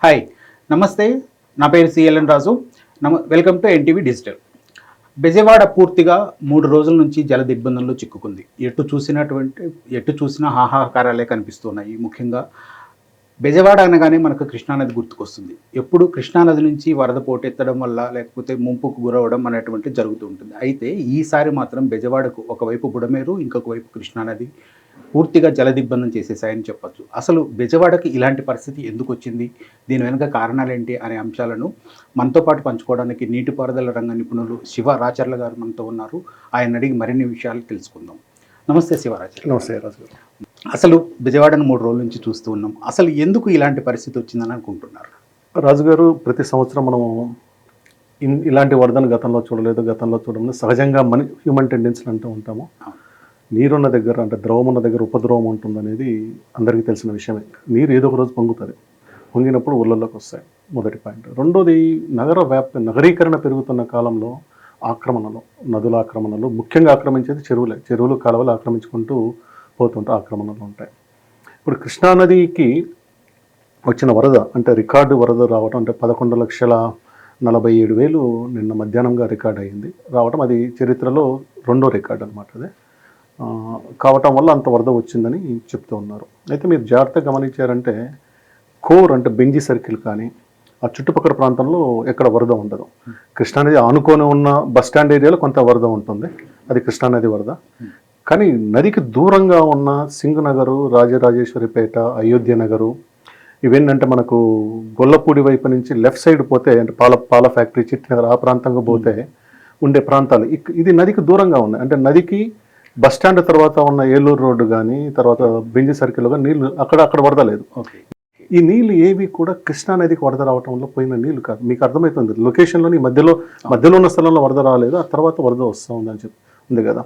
Hi, నమస్తే. నా పేరు CLN Raju. Welcome to NTV digital. Bezawada పూర్తిగా 3 రోజుల నుంచి జల దిగ్బంధంలో చిక్కుకుంది. ఎటు చూసినా హాహాకారాలే కనిపిస్తున్నాయి. ముఖ్యంగా బెజవాడ అనగానే మనకు కృష్ణానది గుర్తుకొస్తుంది. ఎప్పుడు కృష్ణానది నుంచి వరద పోటెత్తడం వల్ల లేకపోతే ముంపుకు గురవడం అనేటువంటి జరుగుతూ ఉంటుంది. అయితే ఈసారి మాత్రం బెజవాడకు ఒకవైపు బుడమేరు, ఇంకొక వైపు కృష్ణానది పూర్తిగా జల దిగ్బంధం చేసేసాయని చెప్పొచ్చు. అసలు బెజవాడకి ఇలాంటి పరిస్థితి ఎందుకు వచ్చింది, దీని వెనుక కారణాలేంటి అనే అంశాలను మనతో పాటు పంచుకోవడానికి నీటిపారుదల రంగ నిపుణులు శివ రాచర్ల గారు మనతో ఉన్నారు. ఆయన అడిగి మరిన్ని విషయాలు తెలుసుకుందాం. నమస్తే శివరాచర్ల. నమస్తే రాజు. అసలు బెజవాడను 3 రోజుల నుంచి చూస్తూ ఉన్నాం. అసలు ఎందుకు ఇలాంటి పరిస్థితి వచ్చిందని అనుకుంటున్నారు? రాజుగారు, ప్రతి సంవత్సరం మనము ఇలాంటి వరదను గతంలో చూడలేదు. సహజంగా హ్యూమన్ టెండెన్సీలు అంటూ ఉంటాము. నీరున్న దగ్గర అంటే ద్రవం ఉన్న దగ్గర ఉపద్రవం ఉంటుందనేది అందరికీ తెలిసిన విషయమే. నీరు ఏదో ఒక రోజు పొంగుతుంది. పొంగినప్పుడు ఊళ్ళల్లోకి వస్తాయి, మొదటి పాయింట్. రెండోది, నగరీకరణ పెరుగుతున్న కాలంలో నదుల ఆక్రమణలు, ముఖ్యంగా ఆక్రమించేది చెరువులు కాలువలు ఆక్రమించుకుంటూ పోతుంటే ఆక్రమణలు ఉంటాయి. ఇప్పుడు కృష్ణానదికి వచ్చిన వరద అంటే రికార్డు వరద రావడం అంటే 11,47,000 నిన్న మధ్యాహ్నంగా రికార్డ్ అయ్యింది రావడం. అది చరిత్రలో 2వ రికార్డు అనమాట. అదే కావటం వల్ల అంత వరద వచ్చిందని చెప్తూ ఉన్నారు. అయితే మీరు జాగ్రత్తగా గమనించారంటే కోర్ అంటే బెంజి సర్కిల్ కానీ ఆ చుట్టుపక్కల ప్రాంతంలో ఎక్కడ వరద ఉండదు. కృష్ణానది ఆనుకొని ఉన్న బస్టాండ్ ఏరియాలో కొంత వరద ఉంటుంది, అది కృష్ణానది వరద. కానీ నదికి దూరంగా ఉన్న సింగనగరు, రాజరాజేశ్వరిపేట, అయోధ్య నగరు, ఇవేంటంటే మనకు గొల్లపూడి వైపు నుంచి లెఫ్ట్ సైడ్ పోతే అంటే పాల ఫ్యాక్టరీ, చిట్టినగర్ ఆ ప్రాంతంగా పోతే ఉండే ప్రాంతాలు ఇది నదికి దూరంగా ఉన్నాయి. అంటే నదికి బస్టాండ్ తర్వాత ఉన్న ఏలూరు రోడ్డు కానీ తర్వాత బెంజి సర్కిల్లో కానీ నీళ్లు అక్కడ వరద లేదు. ఈ నీళ్లు ఏవి కూడా కృష్ణానదికి వరద రావటం వల్ల పోయిన నీళ్లు కాదు. మీకు అర్థమవుతుంది, లొకేషన్లోని మధ్యలో ఉన్న స్థలంలో వరద రాలేదు, ఆ తర్వాత వరద వస్తూ ఉందని ఉంది కదా.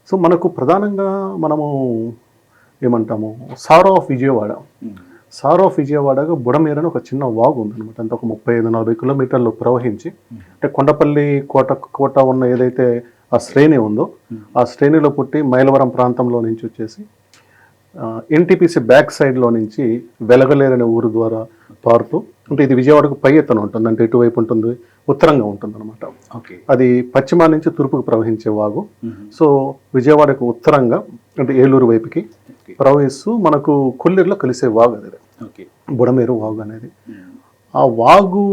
సో మనకు ప్రధానంగా మనము ఏమంటాము, సారో ఆఫ్ విజయవాడగా బుడమేరని ఒక చిన్న వాగు ఉందన్నమాట. అంటే ఒక 35-40 కిలోమీటర్లు ప్రవహించి అంటే కొండపల్లి కోట ఉన్న ఏదైతే ఆ శ్రేణి ఉందో ఆ శ్రేణిలో పుట్టి మైలవరం ప్రాంతంలో నుంచి వచ్చేసి ఎన్టీపీసీ బ్యాక్ సైడ్లో నుంచి వెలగలేరనే ఊరు ద్వారా పారుతూ అంటే ఇది విజయవాడకు పై ఎత్తున ఉంటుంది. అంటే ఇటువైపు ఉంటుంది, ఉత్తరంగా ఉంటుంది అనమాట. అది పశ్చిమ నుంచి తూర్పుకు ప్రవహించే వాగు. సో విజయవాడకు ఉత్తరంగా అంటే ఏలూరు వైపుకి ప్రవహిస్తూ మనకు కొల్లేరులో కలిసే వాగు అది బుడమేరు వాగు అనేది. ఆ వాగు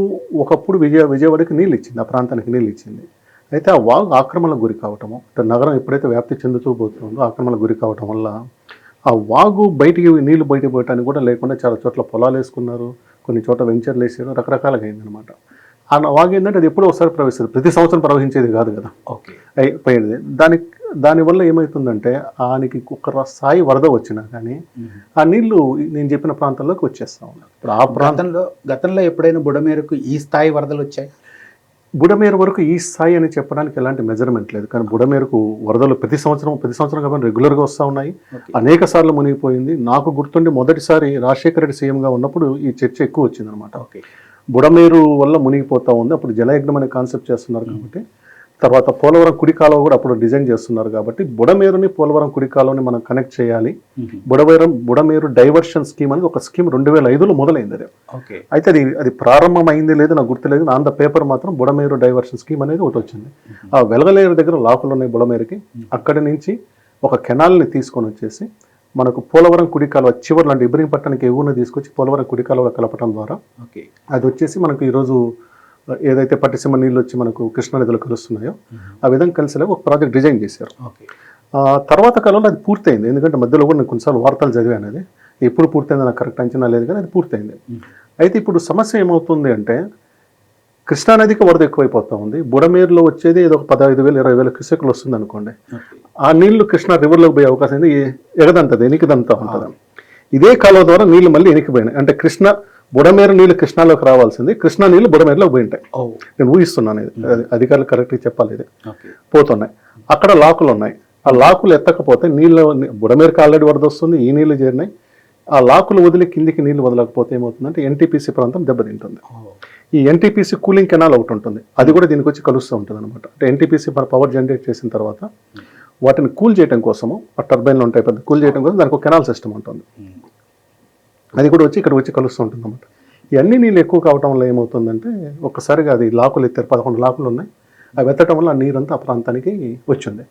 ఒకప్పుడు విజయవాడకి నీళ్ళు ఇచ్చింది, ఆ ప్రాంతానికి నీళ్ళు ఇచ్చింది. అయితే ఆ వాగు ఆక్రమణకు గురి కావటము, నగరం ఎప్పుడైతే వ్యాప్తి చెందుతూ పోతుందో ఆక్రమణకు గురి కావటం వల్ల ఆ వాగు నీళ్లు బయటికి పోయటానికి కూడా లేకుండా చాలా చోట్ల పొలాలు వేసుకున్నారు, కొన్ని చోట్ల వెంచర్లు వేసారు, రకరకాలుగా అయిందనమాట. ఆ వాగు ఏంటంటే అది ఎప్పుడో ఒకసారి ప్రవహిస్తుంది, ప్రతి సంవత్సరం ప్రవహించేది కాదు కదా. అయిపోయింది. దానివల్ల ఏమవుతుందంటే ఆయనకి ఒక స్థాయి వరద వచ్చినా కానీ ఆ నీళ్లు నేను చెప్పిన ప్రాంతంలోకి వచ్చేస్తా ఉన్నారు. ఇప్పుడు ఆ గతంలో ఎప్పుడైనా బుడమేరకు ఈ స్థాయి వరదలు వచ్చాయి? బుడమేరు వరకు ఈ స్థాయి అని చెప్పడానికి ఎలాంటి మెజర్మెంట్ లేదు. కానీ బుడమేరుకు వరదలు ప్రతి సంవత్సరం కాబట్టి రెగ్యులర్గా వస్తూ ఉన్నాయి. అనేక సార్లు మునిగిపోయింది. నాకు గుర్తుండి మొదటిసారి రాజశేఖర రెడ్డి సీఎంగా ఉన్నప్పుడు ఈ చర్చ ఎక్కువ వచ్చిందనమాట. బుడమేరు వల్ల మునిగిపోతూ ఉంది. అప్పుడు జలయజ్ఞం అనే కాన్సెప్ట్ చేస్తున్నారు కాబట్టి, తర్వాత పోలవరం కుడి కాలువ కూడా అప్పుడు డిజైన్ చేస్తున్నారు కాబట్టి పోలవరం కుడి కాలువని మనం కనెక్ట్ చేయాలి. బుడమేరు డైవర్షన్ స్కీమ్ అనేది ఒక స్కీమ్ 2005లో మొదలైంది. అది అయితే అది ప్రారంభమైంది లేదు నాకు గుర్తులేదు. ఆన్ ద పేపర్ మాత్రం బుడమేరు డైవర్షన్ స్కీమ్ అనేది ఒకటి వచ్చింది. ఆ వెలగలేరు దగ్గర లాకులు ఉన్నాయి బుడమేరుకి. అక్కడి నుంచి ఒక కెనాల్ని తీసుకొని వచ్చేసి మనకు పోలవరం కుడి కాలువ చివరిలో అంటే ఇబ్రహీంపట్నానికి ఎగువన తీసుకొచ్చి పోలవరం కుడి కాలువలో కలపడం ద్వారా అది వచ్చేసి మనకు ఈరోజు ఏదైతే పట్టిసీమ నీళ్ళు వచ్చి మనకు కృష్ణానదిలో కలుస్తున్నాయో ఆ విధంగా కలిసేలా ఒక ప్రాజెక్ట్ డిజైన్ చేశారు. తర్వాత కాలంలో అది పూర్తయింది. ఎందుకంటే మధ్యలో కూడా నేను కొన్నిసార్లు వార్తలు చదివాను, అది ఎప్పుడు పూర్తయింది నాకు కరెక్ట్ అంచనా లేదు, కానీ అది పూర్తయింది. అయితే ఇప్పుడు సమస్య ఏమవుతుంది అంటే కృష్ణానదికి వరద ఎక్కువైపోతూ ఉంది. బుడమేరులో వచ్చేది ఏదో ఒక 15,000-20,000 క్యూసెక్లు వస్తుంది అనుకోండి. ఆ నీళ్లు కృష్ణా రివర్లోకి పోయే అవకాశం ఉంది, ఎనికిదంతా ఉంటుంది. ఇదే కాలువ ద్వారా నీళ్లు మళ్ళీ ఎనికిపోయినాయి. అంటే బుడమేరు నీళ్ళు కృష్ణాలోకి రావాల్సింది, కృష్ణా నీళ్ళు బుడమేరులోకి పోయి ఉంటాయి. నేను ఊహిస్తున్నాను, ఇది అధికారులు కరెక్ట్గా చెప్పాలి. ఇది పోతున్నాయి. అక్కడ లాకులు ఉన్నాయి. ఆ లాకులు ఎత్తకపోతే నీళ్ళు బుడమేరుకి ఆల్రెడీ వరద వస్తుంది, ఈ నీళ్లు చేరినాయి. ఆ లాకులు వదిలి కిందికి నీళ్లు వదలకపోతే ఏమవుతుందంటే ఎన్టీపీసీ ప్రాంతం దెబ్బతింటుంది. ఈ ఎన్టీపీసీ కూలింగ్ కెనాల్ ఒకటి ఉంటుంది, అది కూడా దీనికి వచ్చి కలుస్తూ ఉంటుంది అనమాట. అంటే ఎన్టీపీసీ పవర్ జనరేట్ చేసిన తర్వాత వాటిని కూల్ చేయడం కోసము ఆ టర్బైన్లు ఉంటాయి పెద్ద, కూల్ చేయడం కోసం దానికి ఒక కెనాల్ సిస్టమ్ ఉంటుంది. అది కూడా వచ్చి ఇక్కడ వచ్చి కలుస్తూ ఉంటుంది అన్నమాట. ఇవన్నీ నీళ్ళు ఎక్కువ కావటం వల్ల ఏమవుతుందంటే ఒక్కసారిగా అది లాకులు ఎత్తారు, 11 లాకులు ఉన్నాయి. అవి ఎత్తడం వల్ల ఆ నీరంతా ఆ ప్రాంతానికి వచ్చింది.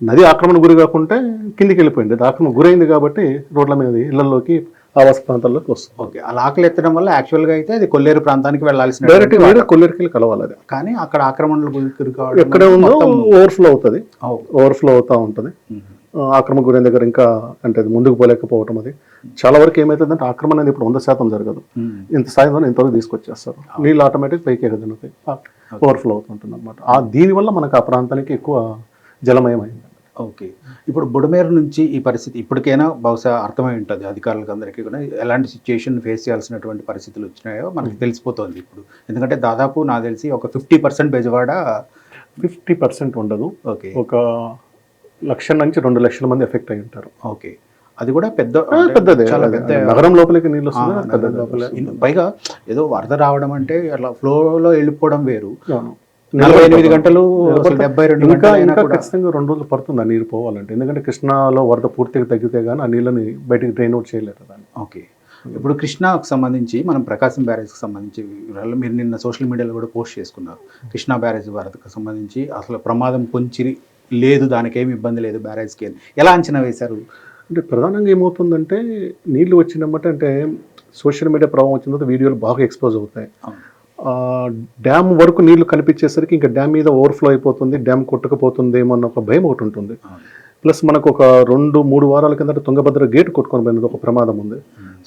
నది ఆక్రమణ గురి కాకుంటే కిందికి వెళ్ళిపోయింది. అది ఆక్రమణ గురైంది కాబట్టి రోడ్ల మీద ఇళ్లలోకి ఆవాస ప్రాంతాల్లోకి వస్తుంది. ఓకే, అలా ఆకలి ఎత్తడం వల్ల యాక్చువల్గా అయితే అది కొల్లేరు ప్రాంతానికి వెళ్ళాల్సిన డైరెక్ట్ వేరే కొల్లేరుకి వెళ్ళి కలవాలి. అది కానీ అక్కడ ఆక్రమణలు గురి కావడం ఎక్కడే ఉందో ఓవర్ఫ్లో అవుతుంది, ఓవర్ఫ్లో అవుతూ ఉంటుంది. ఆక్రమణ గురైన దగ్గర ఇంకా అంటే అది ముందుకు పోలేకపోవటం, అది చాలా వరకు ఏమవుతుందంటే ఆక్రమణ అనేది ఇప్పుడు 100% జరగదు. ఇంత స్థాయిలో ఇంతవరకు తీసుకొచ్చేస్తారు, నీళ్ళు ఆటోమేటిక్ పైకి ఎగదనుతాయి, ఓవర్ఫ్లో అవుతుంటుంది అనమాట. దీనివల్ల మనకు ఆ ప్రాంతానికి ఎక్కువ జలమయమైంది. ఓకే, ఇప్పుడు బుడమేరు నుంచి ఈ పరిస్థితి ఇప్పటికైనా బహుశా అర్థమై ఉంటుంది అధికారులకు అందరికీ కూడా, ఎలాంటి సిచ్యుయేషన్ ఫేస్ చేయాల్సినటువంటి పరిస్థితులు వచ్చినాయో మనకి తెలిసిపోతుంది ఇప్పుడు. ఎందుకంటే దాదాపు నాకు తెలిసి ఒక 50% బెజవాడ 50% ఉండదు. ఓకే, ఒక 1,00,000 నుంచి 2,00,000 మంది ఎఫెక్ట్ అయి ఉంటారు. ఓకే, అది కూడా పెద్దదే, చాలా పెద్ద నగరం లోపలికి నీళ్ళు వస్తుంది. నగరం లోపల పైగా ఏదో వరద రావడం అంటే అట్లా ఫ్లోలో వెళ్ళిపోవడం వేరు. 48 గంటలు 72 ఇంకా గంటలు ఖచ్చితంగా 2 రోజులు పడుతుంది ఆ నీరు పోవాలంటే. ఎందుకంటే కృష్ణాలో వరద పూర్తిగా తగ్గితే కానీ ఆ నీళ్ళని బయటికి డ్రైన్ అవుట్ చేయలేరు దాన్ని. ఓకే, ఇప్పుడు కృష్ణాకు సంబంధించి మనం ప్రకాశం బ్యారేజ్కి సంబంధించి వివరాలు మీరు నిన్న సోషల్ మీడియాలో కూడా పోస్ట్ చేసుకున్నారు. కృష్ణా బ్యారేజ్ వరదకు సంబంధించి అసలు ప్రమాదం కొంచెం లేదు, దానికి ఏమి ఇబ్బంది లేదు బ్యారేజ్కి, ఎలా అంచనా వేశారు? అంటే ప్రధానంగా ఏమవుతుందంటే నీళ్లు వచ్చినమాట అంటే సోషల్ మీడియా ప్రభావం వచ్చిన తర్వాత వీడియోలు బాగా ఎక్స్పోజ్ అవుతాయి. డ్యామ్ వరకు నీళ్లు కనిపించేసరికి ఇంకా డ్యామ్ మీద ఓవర్ఫ్లో అయిపోతుంది, డ్యామ్ కొట్టుకుపోతుందేమో అన్న ఒక భయం ఒకటి ఉంటుంది. ప్లస్ మనకు ఒక 2-3 వారాల కిందట తుంగభద్ర గేట్ కొట్టుకొని పోయినది ఒక ప్రమాదం ఉంది.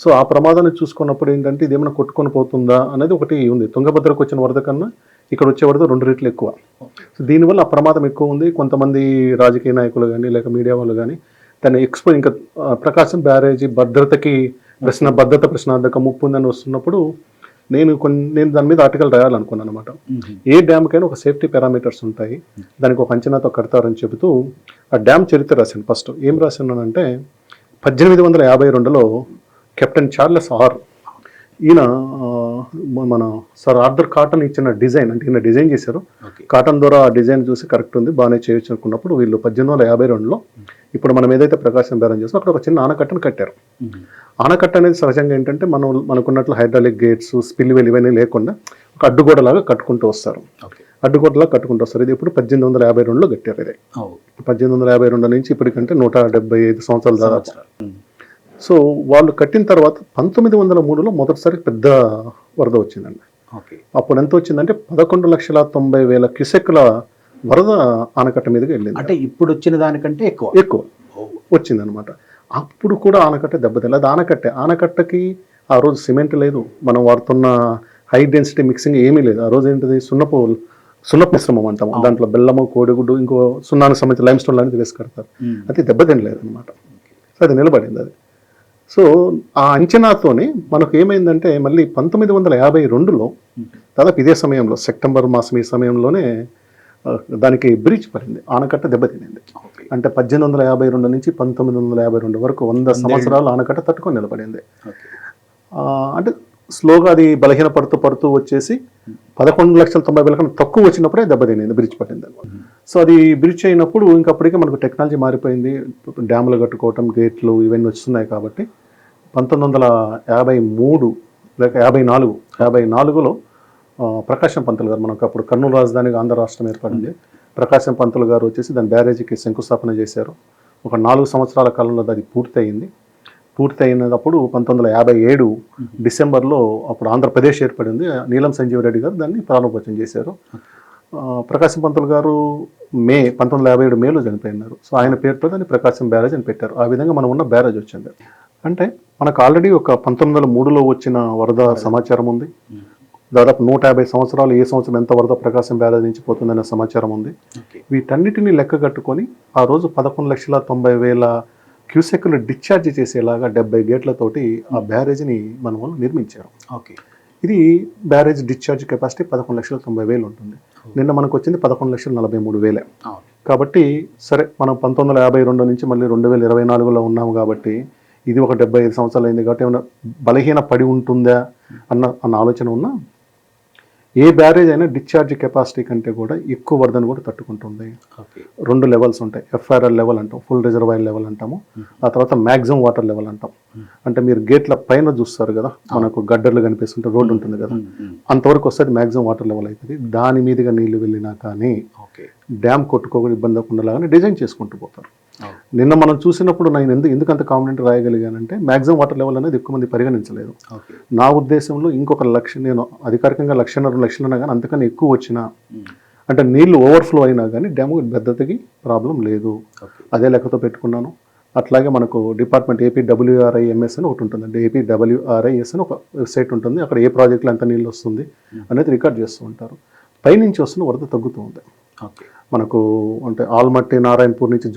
సో ఆ ప్రమాదాన్ని చూసుకున్నప్పుడు ఏంటంటే ఇది ఏమైనా కొట్టుకొని పోతుందా అనేది ఒకటి ఉంది. తుంగభద్రకు వచ్చిన వరద కన్నా ఇక్కడ వచ్చే వరద 2 రెట్లు ఎక్కువ. సో దీనివల్ల ఆ ప్రమాదం ఎక్కువ ఉంది. కొంతమంది రాజకీయ నాయకులు కానీ లేక మీడియా వాళ్ళు కానీ దాన్ని ఇంకా ప్రకాశం బ్యారేజీ భద్రతకి భద్రత ప్రశ్నార్థక ముప్పు ఉందని వస్తున్నప్పుడు నేను దాని మీద ఆర్టికల్ రాయాలనుకున్నాను అనమాట. ఏ డ్యామ్కైనా ఒక సేఫ్టీ పారామీటర్స్ ఉంటాయి, దానికి ఒక అంచనాతో కడతారని చెబుతూ ఆ డ్యామ్ చరిత్ర రాశాను. ఫస్ట్ ఏం రాశానంటే 1852లో కెప్టెన్ చార్లెస్ ఆర్ ఈయన మన సర్ ఆర్థర్ కాటన్ ఇచ్చిన డిజైన్, అంటే ఈయన డిజైన్ చేశారు. కాటన్ ద్వారా ఆ డిజైన్ చూసి కరెక్ట్ ఉంది, బాగానే చేయొచ్చు అనుకున్నప్పుడు వీళ్ళు 1852లో ఇప్పుడు మనం ఏదైతే ప్రకాశం బ్యారేజ్ చేస్తామో అక్కడ ఒక చిన్న ఆనకట్టను కట్టారు. ఆనకట్ట అనేది సహజంగా ఏంటంటే మనకున్నట్లు హైడ్రాలిక్ గేట్స్, స్పిల్వెల్ ఇవన్నీ లేకుండా ఒక అడ్డుగోడలాగా కట్టుకుంటూ వస్తారు. అడ్డుగోడలాగా కట్టుకుంటూ వస్తారు. ఇది ఇప్పుడు 1852లో కట్టారు. ఇది 1852 నుంచి ఇప్పటికంటే 175 సంవత్సరాల దాదాపు. సో వాళ్ళు కట్టిన తర్వాత 1903లో మొదటిసారి పెద్ద వరద వచ్చిందండి. అప్పుడు ఎంత వచ్చిందంటే 11,90,000 క్యూసెక్ల వరద ఆనకట్ట మీదకి వెళ్ళింది. అంటే ఇప్పుడు వచ్చిన దానికంటే ఎక్కువ వచ్చిందనమాట. అప్పుడు కూడా ఆనకట్ట దెబ్బతిలేదు. ఆనకట్టకి ఆ రోజు సిమెంట్ లేదు, మనం వాడుతున్న హై డెన్సిటీ మిక్సింగ్ ఏమీ లేదు. ఆ రోజు ఏంటిది సున్నపు మిశ్రమం అంటాము, దాంట్లో బెల్లము, కోడిగుడ్డు, ఇంకో సున్నానికి సంబంధించి లైమ్ స్టోన్ లాంటిది వేసి కడతారు. అది దెబ్బతినలేదు అనమాట. సో అది నిలబడింది అది. సో ఆ అంచనాతోనే మనకు ఏమైందంటే మళ్ళీ 1952లో దాదాపు ఇదే సమయంలో సెప్టెంబర్ మాసం ఈ సమయంలోనే దానికి బ్రిడ్జ్ పడింది, ఆనకట్ట దెబ్బతినింది. అంటే 1852 నుంచి 1952 వరకు 100 సంవత్సరాలు ఆనకట్ట తట్టుకొని నిలబడింది. అంటే స్లోగా అది బలహీన పడుతూ వచ్చేసి 11,90,000 కన్నా తక్కువ వచ్చినప్పుడే దెబ్బతినింది, బ్రిడ్జ్ పడింది అనమాట. సో అది బ్రిడ్జ్ అయినప్పుడు ఇంకప్పటికే మనకు టెక్నాలజీ మారిపోయింది, డ్యాములు కట్టుకోవటం, గేట్లు ఇవన్నీ వస్తున్నాయి. కాబట్టి 1953 లేక 54లో ప్రకాశం పంతులు గారు, మనకు అప్పుడు కర్నూలు రాజధానిగా ఆంధ్ర రాష్ట్రం ఏర్పడింది, ప్రకాశం పంతులు గారు వచ్చేసి దాని బ్యారేజీకి శంకుస్థాపన చేశారు. ఒక 4 సంవత్సరాల కాలంలో అది పూర్తయినప్పుడు 1957 డిసెంబర్లో అప్పుడు ఆంధ్రప్రదేశ్ ఏర్పడింది. నీలం సంజీవ్ రెడ్డి గారు దాన్ని ప్రారంభోత్సవం చేశారు. ప్రకాశం పంతులు గారు 1957 మేలో చనిపోయినారు. సో ఆయన పేరుతో దాన్ని ప్రకాశం బ్యారేజ్ అని పెట్టారు. ఆ విధంగా మనం ఉన్న బ్యారేజ్ వచ్చింది. అంటే మనకు ఆల్రెడీ ఒక 1903లో వచ్చిన వరద సమాచారం ఉంది. దాదాపు 150 సంవత్సరాలు ఏ సంవత్సరం ఎంత వరద ప్రకాశం బ్యారేజ్ నుంచి పోతుందనే సమాచారం ఉంది. వీటన్నిటిని లెక్క కట్టుకొని ఆ రోజు 11,90,000 క్యూసెక్లు డిశ్చార్జ్ చేసేలాగా 70 గేట్లతోటి ఆ బ్యారేజ్ని మనం నిర్మించారు. ఇది బ్యారేజ్ డిశ్చార్జ్ కెపాసిటీ 11,90,000 ఉంటుంది. నిన్న మనకు వచ్చింది 11,43,000. కాబట్టి సరే, మనం 1952 నుంచి మళ్ళీ 2024లో ఉన్నాము కాబట్టి ఇది ఒక 75 సంవత్సరాలు అయింది కాబట్టి ఏమైనా బలహీన పడి ఉంటుందా అన్న ఆలోచన ఉన్నా ఏ బ్యారేజ్ అయినా డిశ్చార్జ్ కెపాసిటీ కంటే కూడా ఎక్కువ వరదను కూడా తట్టుకుంటుంది. ఓకే. 2 లెవెల్స్ ఉంటాయి. ఎఫ్ఆర్ఎల్ లెవెల్ అంటాం, ఫుల్ రిజర్వాయర్ లెవెల్ అంటాము. ఆ తర్వాత మ్యాక్సిమం వాటర్ లెవెల్ అంటాం. అంటే మీరు గేట్ల పైన చూస్తారు కదా, మనకు గడ్డర్లు కనిపిస్తుంటే రోడ్డు ఉంటుంది కదా, అంతవరకు వస్తుంది మ్యాక్సిమం వాటర్ లెవెల్ అవుతుంది. దాని మీదుగా నీళ్లు వెళ్ళినా కానీ డ్యామ్ కొట్టుకోకుండా ఇబ్బంది అవ్వకుండా డిజైన్ చేసుకుంటూ పోతారు. నిన్న మనం చూసినప్పుడు నేను ఎందుకు అంత కాన్ఫిడెంట్ రాయగలిగానంటే మ్యాక్సిమం వాటర్ లెవెల్ అనేది ఎక్కువ మంది పరిగణించలేదు. నా ఉద్దేశంలో ఇంకొక లక్ష, నేను అధికారికంగా 1.5 లక్షలు కానీ అంతకన్నా ఎక్కువ వచ్చినా, అంటే నీళ్లు ఓవర్ఫ్లో అయినా కానీ డ్యామ్ భద్రతకి ప్రాబ్లం లేదు. అదే లెక్కతో పెట్టుకున్నాను. అట్లాగే మనకు డిపార్ట్మెంట్ APWRIMS అని ఒకటి ఉంటుందండి. APWRIS అని ఒక వెబ్సైట్ ఉంటుంది. అక్కడ ఏ ప్రాజెక్టులో ఎంత నీళ్ళు వస్తుంది అనేది రికార్డ్ చేస్తూ ఉంటారు. పైనుంచి వస్తున్న వరద తగ్గుతూ ఉంది. మనకు అంటే ఆల్మట్టి, నారాయణపూర్ నుంచి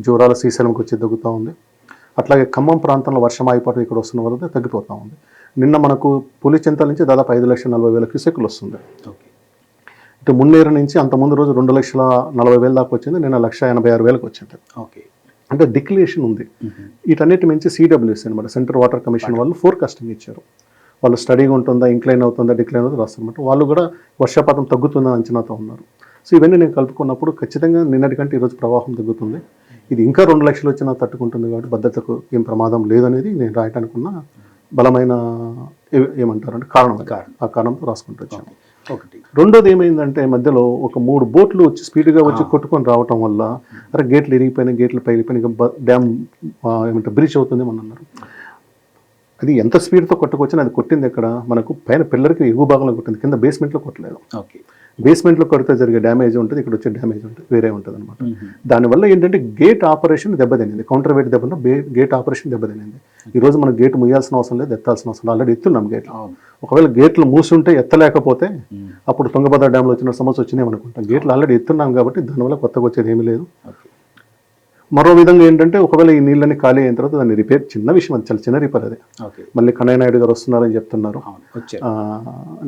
జూరాల శ్రీశైలంకి వచ్చి తగ్గుతూ ఉంది. అట్లాగే ఖమ్మం ప్రాంతంలో వర్షం ఆగిపోవడం ఇక్కడ వస్తున్న వరద తగ్గిపోతూ ఉంది. నిన్న మనకు పులిచింతల నుంచి దాదాపు 5,40,000 క్యూసెక్లు వస్తుంది. ఇటు మున్నేరు నుంచి అంతకుముందు రోజు 2,40,000 దాకా వచ్చింది. నిన్న 1,86,000 వచ్చింది. అంటే డిక్లరేషన్ ఉంది. వీటన్నిటి మించి CWC అనమాట, సెంట్రల్ వాటర్ కమిషన్ వాళ్ళు ఫోర్కాస్టింగ్ ఇచ్చారు. వాళ్ళు స్టడీగా ఉంటుందా, ఇంక్లైన్ అవుతుందా, డిక్లైన్ అవుతుందా రాస్తారన్నమాట. వాళ్ళు కూడా వర్షపాతం తగ్గుతుందని అంచనాతో ఉన్నారు. సో ఇవన్నీ నేను కలుపుకున్నప్పుడు ఖచ్చితంగా నిన్నటి కంటే ఈరోజు ప్రవాహం తగ్గుతుంది. ఇది ఇంకా 2 లక్షలు వచ్చినా తట్టుకుంటుంది కాబట్టి భద్రతకు ఏం ప్రమాదం లేదనేది నేను రాయటానికి ఉన్న బలమైన ఏమంటారంటే కారణం. ఆ కారణంతో రాసుకుంటూ వచ్చాను. ఒకటి. రెండోది ఏమైందంటే మధ్యలో ఒక 3 బోట్లు వచ్చి స్పీడ్గా వచ్చి కొట్టుకొని రావటం వల్ల అరే గేట్లు ఇరిగిపోయినాయి, గేట్లు పైలిపోయినాయి, డ్యామ్ ఏమంటారు బ్రీచ్ అవుతుంది అని అన్నారు. అది ఎంత స్పీడ్తో కొట్టుకొచ్చినా అది కొట్టింది ఎక్కడ, మనకు పైన పిల్లర్కి ఎగువ భాగంలో కొట్టింది, కింద బేస్మెంట్లో కొట్టలేదు. బేస్మెంట్లో కొడితే జరిగే డ్యామేజ్ ఉంటుంది, ఇక్కడ వచ్చే డ్యామేజ్ ఉంటుంది, వేరే ఉంటుంది అనమాట. దానివల్ల ఏంటంటే గేట్ ఆపరేషన్ దెబ్బతినింది, కౌంటర్ వెయిట్ దెబ్బతిన్న గేట్ ఆపరేషన్ దెబ్బతినింది. ఈరోజు మనం గేట్ ముయ్యాల్సిన అవసరం లేదు, ఎత్తాల్సిన అవసరం, ఆల్రెడీ ఎత్తున్నాం గేట్లు. ఒకవేళ గేట్లు మూసుంటే ఎత్తలేకపోతే అప్పుడు తుంగభద్ర డ్యామ్లో వచ్చిన సమస్య వచ్చినాయి అనుకుంటాం. గేట్లు ఆల్రెడీ ఎత్తున్నాం కాబట్టి దానివల్ల కొత్తగా వచ్చేది ఏమీ లేదు. మరో విధంగా ఏంటంటే ఒకవేళ ఈ నీళ్ళని ఖాళీ అయిన తర్వాత దాన్ని రిపేర్, చిన్న విషయం, అది చాలా చిన్న రిపేర్. అదే మళ్ళీ కన్నయ్య నాయుడు గారు వస్తున్నారని చెప్తున్నారు.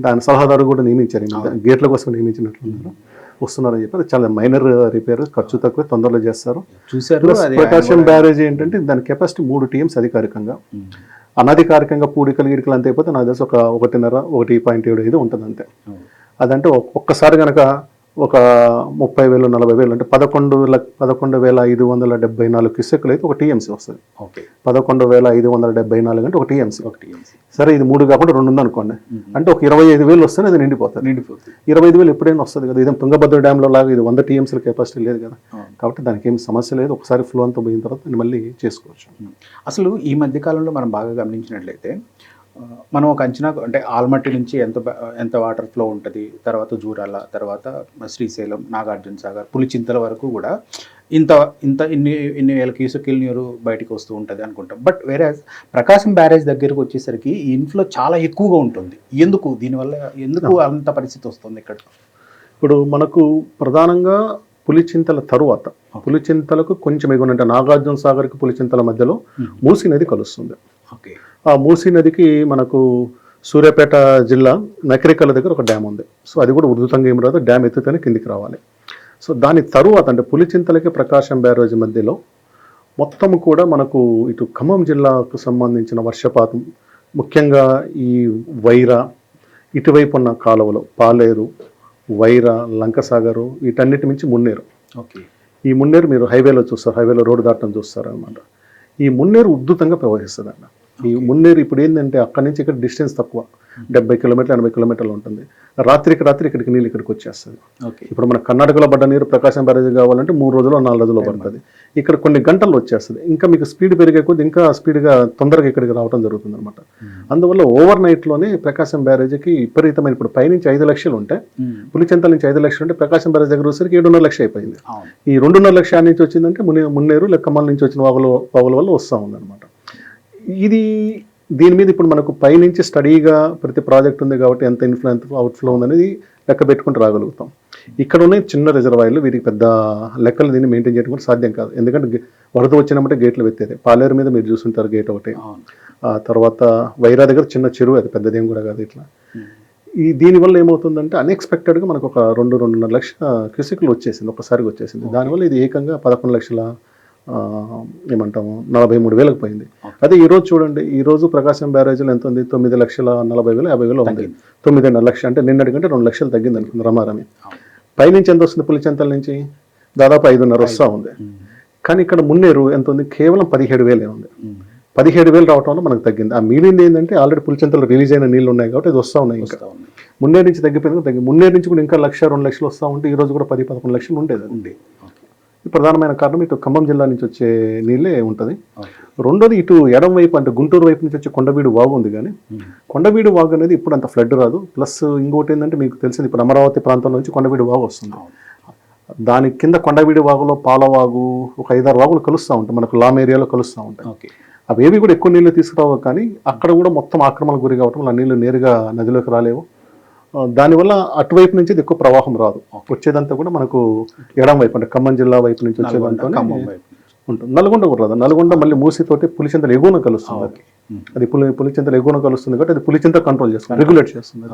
దాని సలహాదారు కూడా నియమించారు, గేట్ల కోసం నియమించినట్లున్నారు, వస్తున్నారని చెప్పి. అది చాలా మైనర్ రిపేర్, ఖర్చు తక్కువ, తొందరలో చేస్తారు. ప్రకాశం బ్యారేజ్ ఏంటంటే దాని కెపాసిటీ 3 TMs అధికారికంగా, అనధికారికంగా పూడికలు గిడికలు అంతే అయిపోతే నాకు తెలిసి ఒక 1.5, 1.75 ఉంటుంది అంతే. అదంటే ఒక్కసారి కనుక ఒక 30,000, 40,000 అంటే 11,574 క్యూసెక్లు అయితే ఒక TMC వస్తుంది. 11,574 అంటే ఒక TMC. సరే ఇది 3 కాకుండా 2 ఉంది అనుకోండి, అంటే ఒక 25,000 వస్తేనే అది నిండిపోతుంది. 25,000 ఎప్పుడైనా వస్తుంది కదా. ఇదే తుంగభద్ర డ్యామ్లో లాగా ఇది 100 TMCల కెపాసిటీ లేదు కదా, కాబట్టి దానికి ఏం సమస్య లేదు. ఒకసారి ఫ్లో అంతా పోయిన తర్వాత దాన్ని మళ్ళీ చేసుకోవచ్చు. అసలు ఈ మధ్య కాలంలో మనం బాగా గమనించినట్లయితే మనం ఒక అంచనా, అంటే ఆల్మట్టి నుంచి ఎంత వాటర్ ఫ్లో ఉంటుంది, తర్వాత జూరాల, తర్వాత శ్రీశైలం, నాగార్జున సాగర్, పులిచింతల వరకు కూడా ఇన్ని వేల క్యూసెక్ల నీరు బయటకు వస్తూ ఉంటుంది అనుకుంటాం. బట్ వేరే ప్రకాశం బ్యారేజ్ దగ్గరకు వచ్చేసరికి ఈ ఇన్ఫ్లో చాలా ఎక్కువగా ఉంటుంది. దీనివల్ల ఎందుకు అంత పరిస్థితి వస్తుంది ఇక్కడ? ఇప్పుడు మనకు ప్రధానంగా పులిచింతల తరువాత, పులిచింతలకు కొంచెం ఎగువ అంటే నాగార్జున సాగర్కి పులిచింతల మధ్యలో మూసీ నది కలుస్తుంది. ఆ మూసీ నదికి మనకు సూర్యాపేట జిల్లా నకరికల దగ్గర ఒక డ్యామ్ ఉంది. సో అది కూడా ఉధృతంగా ఏం రాదు, డ్యామ్ ఎత్తుతేనే కిందికి రావాలి. సో దాని తరువాత అంటే పులిచింతలకి ప్రకాశం బ్యారేజ్ మధ్యలో మొత్తం కూడా మనకు ఇటు ఖమ్మం జిల్లాకు సంబంధించిన వర్షపాతం, ముఖ్యంగా ఈ వైరా ఇటువైపు ఉన్న కాలువలు, పాలేరు, వైరా, లంకసాగరు, వీటన్నిటి మించి మున్నేరు. ఈ మున్నేరు మీరు హైవేలో చూస్తారు, హైవేలో రోడ్డు దాటం చూస్తారు అనమాట. ఈ మున్నేరు ఉద్ధృతంగా ప్రవహిస్తుంది అన్న. ఈ మున్నేరు ఇప్పుడు ఏంటంటే అక్కడి నుంచి ఇక్కడ డిస్టెన్స్ తక్కువ, 70 కిలోమీటర్లు 80 కిలోమీటర్లు ఉంటుంది. రాత్రికి ఇక్కడికి నీళ్ళు ఇక్కడికి వచ్చేస్తుంది. ఇప్పుడు మన కర్ణాటకలో పడ్డ నీరు ప్రకాశం బ్యారేజ్ కావాలంటే 3 రోజులు 4 రోజుల్లో పడుతుంది. ఇక్కడ కొన్ని గంటల్లో వచ్చేస్తుంది. ఇంకా మీకు స్పీడ్ పెరిగే కొద్ది ఇంకా స్పీడ్గా తొందరగా ఇక్కడికి రావడం జరుగుతుంది అనమాట. అందువల్ల ఓవర్ నైట్లోనే ప్రకాశం బ్యారేజ్కి విపరీతమైన, ఇప్పుడు పైనుంచి 5 లక్షలు ఉంటే, పులిచింతల నుంచి 5 లక్షలు ఉంటే ప్రకాశం బ్యారేజ్ దగ్గర వచ్చేసరికి 7.5 లక్షలు అయిపోయింది. ఈ 2.5 లక్షల నుంచి వచ్చిందంటే మున్నేరు లెక్కమల నుంచి వచ్చిన వాగుల వల్ల వస్తూ ఉందన్నమాట. దీని మీద ఇప్పుడు మనకు పైనుంచి స్టడీగా ప్రతి ప్రాజెక్ట్ ఉంది కాబట్టి ఎంత ఇన్ఫ్లో ఎంత అవుట్ఫ్లో ఉందనేది లెక్క పెట్టుకుంటూ రాగలుగుతాం. ఇక్కడ ఉన్న చిన్న రిజర్వాయర్లు వీటికి పెద్ద లెక్కలు దీన్ని మెయింటైన్ చేయడం కూడా సాధ్యం కాదు. ఎందుకంటే వరద వచ్చినప్పుడు గేట్లు వెత్తేది. పాలేరు మీద మీరు చూస్తుంటారు గేట్ ఒకటి, తర్వాత వైరా దగ్గర చిన్న చెరువు, అది పెద్దదేం కూడా కాదు. ఇట్లా దీనివల్ల ఏమవుతుందంటే అన్ఎక్స్పెక్టెడ్గా మనకు ఒక 2-2.5 లక్షల క్యూసెక్లు వచ్చేసింది, ఒక్కసారిగా వచ్చేసింది. దానివల్ల ఇది ఏకంగా 11 లక్షల ఏమంటాము 43,000కి పోయింది. అదే ఈరోజు చూడండి, ఈరోజు ప్రకాశం బ్యారేజ్లో ఎంత ఉంది? 9,40,000 50,000 ఉంది. 9.5 లక్షలు అంటే నిన్నటి కంటే 2 లక్షలు తగ్గింది అనుకుంది రమారమి. పైనుంచి ఎంత వస్తుంది? పులిచెంతల నుంచి దాదాపు 5.5 వస్తూ ఉంది. కానీ ఇక్కడ మున్నేరు ఎంత ఉంది? కేవలం 17,000 ఉంది. 17,000 రావటం వల్ల మనకు తగ్గింది. ఆ మిగిలింది ఏంటంటే ఆల్రెడీ పులిచెంతలు రిలీజ్ అయిన నీళ్ళు ఉన్నాయి కాబట్టి అది వస్తూ ఉన్నాయి. ఇంకా మున్నేరు నుంచి తగ్గిపోయింది. మున్నేరు నుంచి కూడా ఇంకా 1,00,000 2 లక్షలు వస్తూ ఉంటే ఈ రోజు కూడా 10-11 లక్షలు ఉండేది. ప్రధానమైన కారణం ఇటు ఖమ్మం జిల్లా నుంచి వచ్చే నీళ్ళే ఉంటుంది. రెండోది ఇటు ఎడం వైపు అంటే గుంటూరు వైపు నుంచి వచ్చే కొండవీడు వాగు ఉంది. కానీ కొండవీడు వాగు అనేది ఇప్పుడు అంత ఫ్లడ్ రాదు. ప్లస్ ఇంకోటి ఏంటంటే మీకు తెలిసింది, ఇప్పుడు అమరావతి ప్రాంతం నుంచి కొండవీడు వాగు వస్తుంది. దాని కింద కొండవీడి వాగులో పాలవాగు ఒక 5-6 వాగులు కలుస్తూ ఉంటాయి, మనకు లామ్ ఏరియాలో కలుస్తూ ఉంటాయి. అవేవి కూడా ఎక్కువ నీళ్ళు తీసుకురావు, కానీ అక్కడ కూడా మొత్తం ఆక్రమణకు గురి కావటం వల్ల నీళ్ళు నేరుగా నదిలోకి రాలేవు. దానివల్ల అటువైపు నుంచి ఎక్కువ ప్రవాహం రాదు. వచ్చేదంతా కూడా మనకు ఎడం వైపు అంటే ఖమ్మం జిల్లా వైపు నుంచి వచ్చేదంతా ఉంటుంది. నల్గొండ కూడా రాదు. నల్గొండ మళ్ళీ మూసితోటి పులిచెంతలు ఎగువన కలుస్తుంది. అది పులిచెంతలు ఎగువన కలుస్తుంది కాబట్టి అది పులిచెంత కంట్రోల్ చేస్తుంది, రెగ్యులేట్ చేస్తుంది.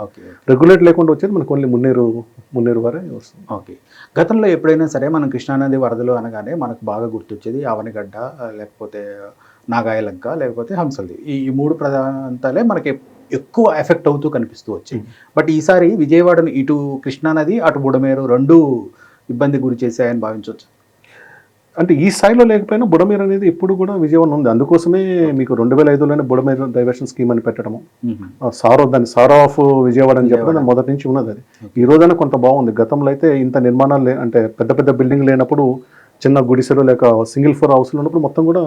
రెగ్యులేట్ లేకుండా వచ్చేది మనకు ఓన్లీ మున్నేరు వరే వస్తుంది. ఓకే. గతంలో ఎప్పుడైనా సరే మనం కృష్ణానది వరదలు అనగానే మనకు బాగా గుర్తొచ్చేది ఆవనిగడ్డ, లేకపోతే నాగాయలంక, లేకపోతే హంసల్ది. ఈ 3 ప్రాంతాలే మనకి ఎక్కువ ఎఫెక్ట్ అవుతూ కనిపిస్తూ వచ్చాయి. బట్ ఈసారి విజయవాడను ఇటు కృష్ణానది అటు బుడమేరు 2 ఇబ్బంది గురి చేశాయని భావించవచ్చు. అంటే ఈ స్థాయిలో లేకపోయినా బుడమేరు అనేది ఇప్పుడు కూడా విజయవాడ ఉంది. అందుకోసమే మీకు 2005లోనే బుడమేరు డైవర్షన్ స్కీమ్ అని పెట్టడము, దాన్ని సారో ఆఫ్ విజయవాడ అని చెప్పడం మొదటి నుంచి ఉన్నది. అది ఈ రోజైనా కొంత బాగుంది. గతంలో అయితే ఇంత నిర్మాణాలు అంటే పెద్ద పెద్ద బిల్డింగ్ లేనప్పుడు చిన్న గుడిసెలు లేక సింగిల్ ఫ్లోర్ హౌస్లు ఉన్నప్పుడు మొత్తం కూడా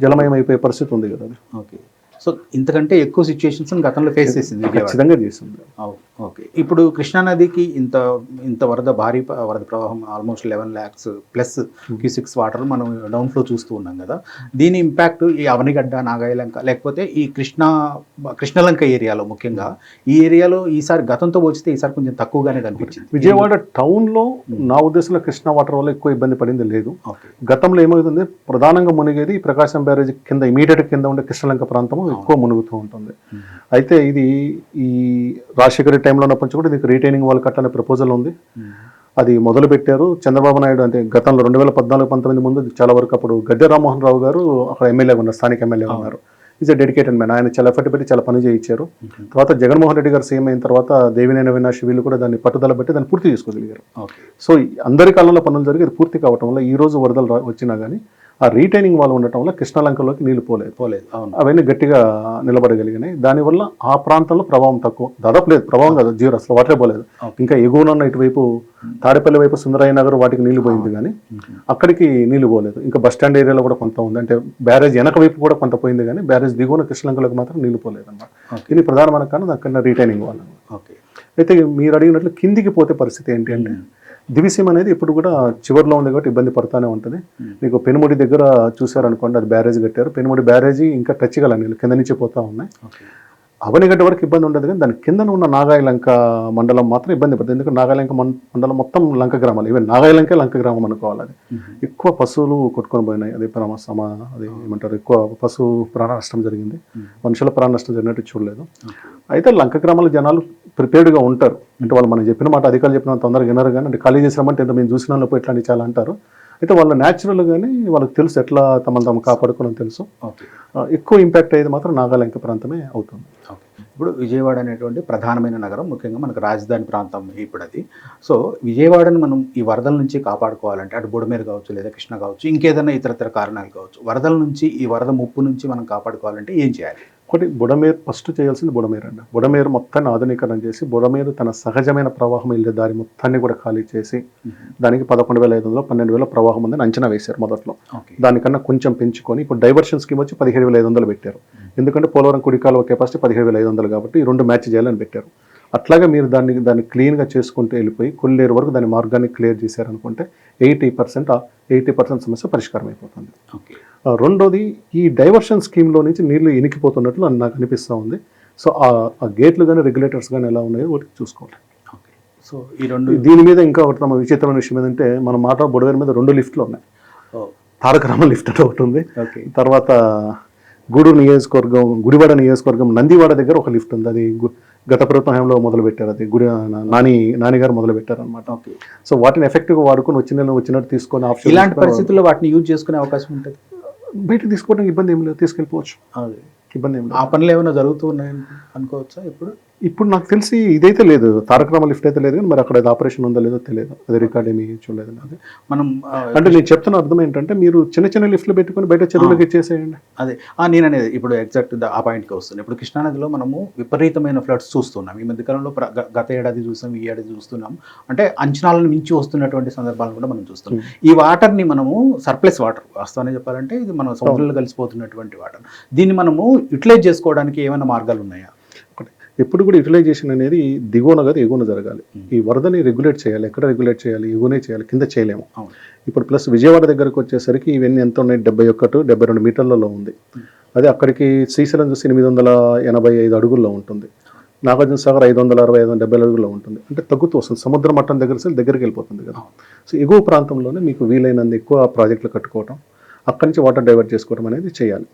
జలమయం అయిపోయే పరిస్థితి ఉంది కదా. అది ఓకే. సో ఇంతకంటే ఎక్కువ సిచ్యుయేషన్స్ గతంలో ఫేస్ చేసింది, ఖచ్చితంగా చేసింది. ఓకే. ఇప్పుడు కృష్ణానదికి ఇంత భారీ వరద ప్రవాహం almost 11 lakhs plus cusecs water మనం డౌన్ ఫ్లో చూస్తూ ఉన్నాం కదా. దీని ఇంపాక్ట్ ఈ అవనిగడ్డ, నాగాయలంక, లేకపోతే ఈ కృష్ణలంక ఏరియాలో ముఖ్యంగా ఈ ఏరియాలో ఈసారి గతంతో పోల్చితే ఈసారి కొంచెం తక్కువగానే కనిపించింది. విజయవాడ టౌన్లో నా ఉద్దేశంలో కృష్ణా వాటర్ వల్ల ఎక్కువ ఇబ్బంది పడింది లేదు. గతంలో ఏమవుతుంది, ప్రధానంగా మునిగేది ప్రకాశం బ్యారేజ్ కింద ఇమీడియట్ కింద ఉండే కృష్ణలంక ప్రాంతం ఎక్కువ మునుగుతూ ఉంటుంది. అయితే ఇది ఈ రాజశేఖర టైంలో ఉన్నప్పటి నుంచి కూడా దీనికి రీటైనింగ్ వాల్ కట్టాలనే ప్రపోజల్ ఉంది. అది మొదలు పెట్టారు చంద్రబాబు నాయుడు. అంటే గతంలో 2014-19 ముందు చాలా వరకు అప్పుడు గద్దె రామ్మోహన్ రావు గారు అక్కడ ఎమ్మెల్యేగా ఉన్నారు, స్థానిక ఎమ్మెల్యేగా ఉన్నారు. Is a dedicated man. ఆయన చాలా ఎఫర్ట్ పెట్టి చాలా పని చేయించారు. తర్వాత జగన్మోహన్ రెడ్డి గారు సీఎం అయిన తర్వాత దేవినేని అవినాష్ వీళ్ళు కూడా దాన్ని పట్టుదల పెట్టి దాన్ని పూర్తి చేసుకోగలిగారు. సో అందరి కాలంలో పనులు జరిగి అది పూర్తి కావటం వల్ల ఈ రోజు వరదలు వచ్చినా కానీ ఆ రీటైనింగ్ వాల్ ఉండటం వల్ల కృష్ణలంకలోకి నీళ్లు పోలేదు. అవన్నీ గట్టిగా నిలబడగలిగినాయి. దానివల్ల ఆ ప్రాంతంలో ప్రభావం తక్కువ, దాదాపు లేదు, ప్రభావం కాదు, జీరో, అసలు వాటరే పోలేదు. ఇంకా ఎగువనున్న ఇటువైపు తాడేపల్లి వైపు సుందరయ్య నగర్ వాటికి నీళ్లు పోయింది, కానీ అక్కడికి నీళ్లు పోలేదు. ఇంకా బస్టాండ్ ఏరియాలో కూడా కొంత ఉంది, అంటే బ్యారేజ్ వెనక వైపు కూడా కొంత పోయింది, కానీ బ్యారేజ్ దిగువన కృష్ణలంకలోకి మాత్రం నీళ్లు పోలేదు అన్నమాట. దీని ప్రధానమైన కారణం అక్కడ రీటైనింగ్ వాల్. అయితే మీరు అడిగినట్లు కిందికి పోతే పరిస్థితి ఏంటి అంటే, దివిసీమ అనేది ఇప్పుడు కూడా చివరిలో ఉంది కాబట్టి ఇబ్బంది పడుతూనే ఉంటుంది. మీకు పెనుముడి దగ్గర చూసారనుకోండి, అది బ్యారేజ్ కట్టారు. పెనుముడి బ్యారేజీ ఇంకా టచ్ గల నీళ్ళు కింద నుంచి పోతూ ఉన్నాయి. అవనిగడ్డ వరకు ఇబ్బంది ఉండదు, కానీ దాని కింద ఉన్న నాగాయలంక మండలం మాత్రం ఇబ్బంది పడుతుంది. ఎందుకంటే నాగాయలంక మండలం మొత్తం లంక గ్రామాలు, ఈవెన్ నాగాయలంకే లంక గ్రామం అనుకోవాలి. అది ఎక్కువ పశువులు కొట్టుకొని పోయినాయి. అది అది ఏమంటారు, ఎక్కువ పశువు ప్రాణ నష్టం జరిగింది. మనుషుల ప్రాణ నష్టం జరిగినట్టు చూడలేదు. అయితే లంక గ్రామాల జనాలు ప్రిపేర్డ్గా ఉంటారు. అంటే వాళ్ళు మనం చెప్పిన మాట అధికారులు చెప్పిన తొందరగా వినరు, కానీ అంటే ఖాళీ చేసినామంటే ఎంత మేము చూసిన వాళ్ళు ఇట్లా చాలా అంటారు. అయితే వాళ్ళు న్యాచురల్గానే వాళ్ళకి తెలుసు ఎట్లా తమను కాపాడుకోవడం తెలుసు. ఎక్కువ ఇంపాక్ట్ అయ్యేది మాత్రం నాగాలంక ప్రాంతమే అవుతుంది. ఇప్పుడు విజయవాడ అనేటువంటి ప్రధానమైన నగరం, ముఖ్యంగా మనకు రాజధాని ప్రాంతం ఇప్పుడు అది. సో విజయవాడను మనం ఈ వరదల నుంచి కాపాడుకోవాలంటే అటు బుడమేరు కావచ్చు, లేదా కృష్ణ కావచ్చు, ఇంకేదైనా ఇతరతర కారణాలు కావచ్చు, వరదల నుంచి ఈ వరద ముప్పు నుంచి మనం కాపాడుకోవాలంటే ఏం చేయాలి? ఒకటి, బుడమేరు ఫస్ట్ చేయాల్సింది బుడమేరు అండి. బుడమేరు మొత్తాన్ని ఆధునీకరణ చేసి బుడమేరు తన సహజమైన ప్రవాహం వెళ్ళే దారి మొత్తాన్ని కూడా ఖాళీ చేసి దానికి 11,500 12,000 ప్రవాహం ఉందని అంచనా వేశారు మొదట్లో. దానికన్నా కొంచెం పెంచుకొని ఇప్పుడు డైవర్షన్ స్కీమ్ వచ్చి 17,500 పెట్టారు. ఎందుకంటే పోలవరం కుడికాలువ కెపాసిటీ 17,500 కాబట్టి ఈ 2 మ్యాచ్ చేయాలని పెట్టారు. అట్లాగే మీరు దాన్ని క్లీన్గా చేసుకుంటూ వెళ్ళిపోయి కొల్లేరు వరకు దాని మార్గాన్ని క్లియర్ చేశారనుకుంటే 80% సమస్య పరిష్కారం అయిపోతుంది. రెండోది, ఈ డైవర్షన్ స్కీమ్లో నుంచి నీళ్లు ఇనికిపోతున్నట్లు నాకు అనిపిస్తూ ఉంది. సో ఆ గేట్లు కానీ రెగ్యులేటర్స్ కానీ ఎలా ఉన్నాయో ఒకటి చూసుకోవాలి. సో ఈ రెండు, దీని మీద ఇంకా ఒకటి తమ విచిత్రమైన విషయం ఏంటంటే, మన మాట బుడవేరు మీద 2 లిఫ్ట్లు ఉన్నాయి. తారకరామ లిఫ్ట్ అంటే ఒకటి ఉంది. తర్వాత గూడూరు నియోజకవర్గం, గుడివాడ నియోజకవర్గం నందివాడ దగ్గర ఒక లిఫ్ట్ ఉంది. అది గత ప్రభుత్వం హయాంలో మొదలు పెట్టారు, అది నాని గారు మొదలు పెట్టారు అనమాట. ఓకే. సో వాటిని ఎఫెక్టివ్గా వాడుకొని వచ్చినట్టు తీసుకొని ఆప్షన్ ఇలాంటి పరిస్థితుల్లో వాటిని యూజ్ చేసుకునే అవకాశం ఉంటుంది. బయటకు తీసుకోవడానికి ఇబ్బంది ఏం లేదు, తీసుకెళ్ళిపోవచ్చు, ఇబ్బంది ఏం లేదు. ఆ పనులు ఏమైనా జరుగుతూ ఉన్నాయని అనుకోవచ్చా ఇప్పుడు నాకు తెలిసి ఇదైతే లేదు, తారక రామ లిఫ్ట్ అయితే లేదు, కానీ మరి అక్కడ ఆపరేషన్ ఉందో లేదో తెలియదు, అది రికార్డ్ ఏమి చూడలేదు. అది మనం అంటే నేను చెప్తున్న అర్థం ఏంటంటే మీరు చిన్న లిఫ్ట్లు పెట్టుకొని బయట చెరువులకు ఇచ్చేసేయండి. అదే నేను అనేది ఇప్పుడు ఎగ్జాక్ట్ ఆ పాయింట్కి వస్తుంది. ఇప్పుడు కృష్ణానదిలో మనము విపరీతమైన ఫ్లడ్స్ చూస్తున్నాం ఈ మధ్యకాలంలో. గత ఏడాది చూసాం, ఈ ఏడాది చూస్తున్నాం. అంటే అంచనాలను మించి వస్తున్నటువంటి సందర్భాలను కూడా మనం చూస్తున్నాం. ఈ వాటర్ని మనము సర్ప్లస్ వాటర్, వాస్తవాన్ని చెప్పాలంటే ఇది మన సముద్రంలో కలిసిపోతున్నటువంటి వాటర్. దీన్ని మనము యూటిలైజ్ చేసుకోవడానికి ఏమైనా మార్గాలు ఉన్నాయా? ఎప్పుడు కూడా యూటిలైజేషన్ అనేది దిగువన కాదు ఎగువన జరగాలి. ఈ వరదని రెగ్యులేట్ చేయాలి, ఎక్కడ రెగ్యులేట్ చేయాలి, ఎగువనే చేయాలి, కింద చేయలేము. ఇప్పుడు ప్లస్ విజయవాడ దగ్గరకు వచ్చేసరికి ఇవన్నీ ఎంత ఉన్నాయి, 71-72 మీటర్లలో ఉంది. అదే అక్కడికి శ్రీశైలం చూసి 885 అడుగుల్లో ఉంటుంది, నాగార్జున సాగర్ 560-570 అడుగుల్లో ఉంటుంది. అంటే తగ్గుతూ వస్తుంది, సముద్ర మట్టం దగ్గరికి వెళ్ళిపోతుంది కదా. సో ఎగువ ప్రాంతంలోనే మీకు వీలైనంత ఎక్కువ ప్రాజెక్టులు కట్టుకోవటం, అక్కడి నుంచి వాటర్ డైవర్ట్ చేసుకోవడం అనేది చేయాలి.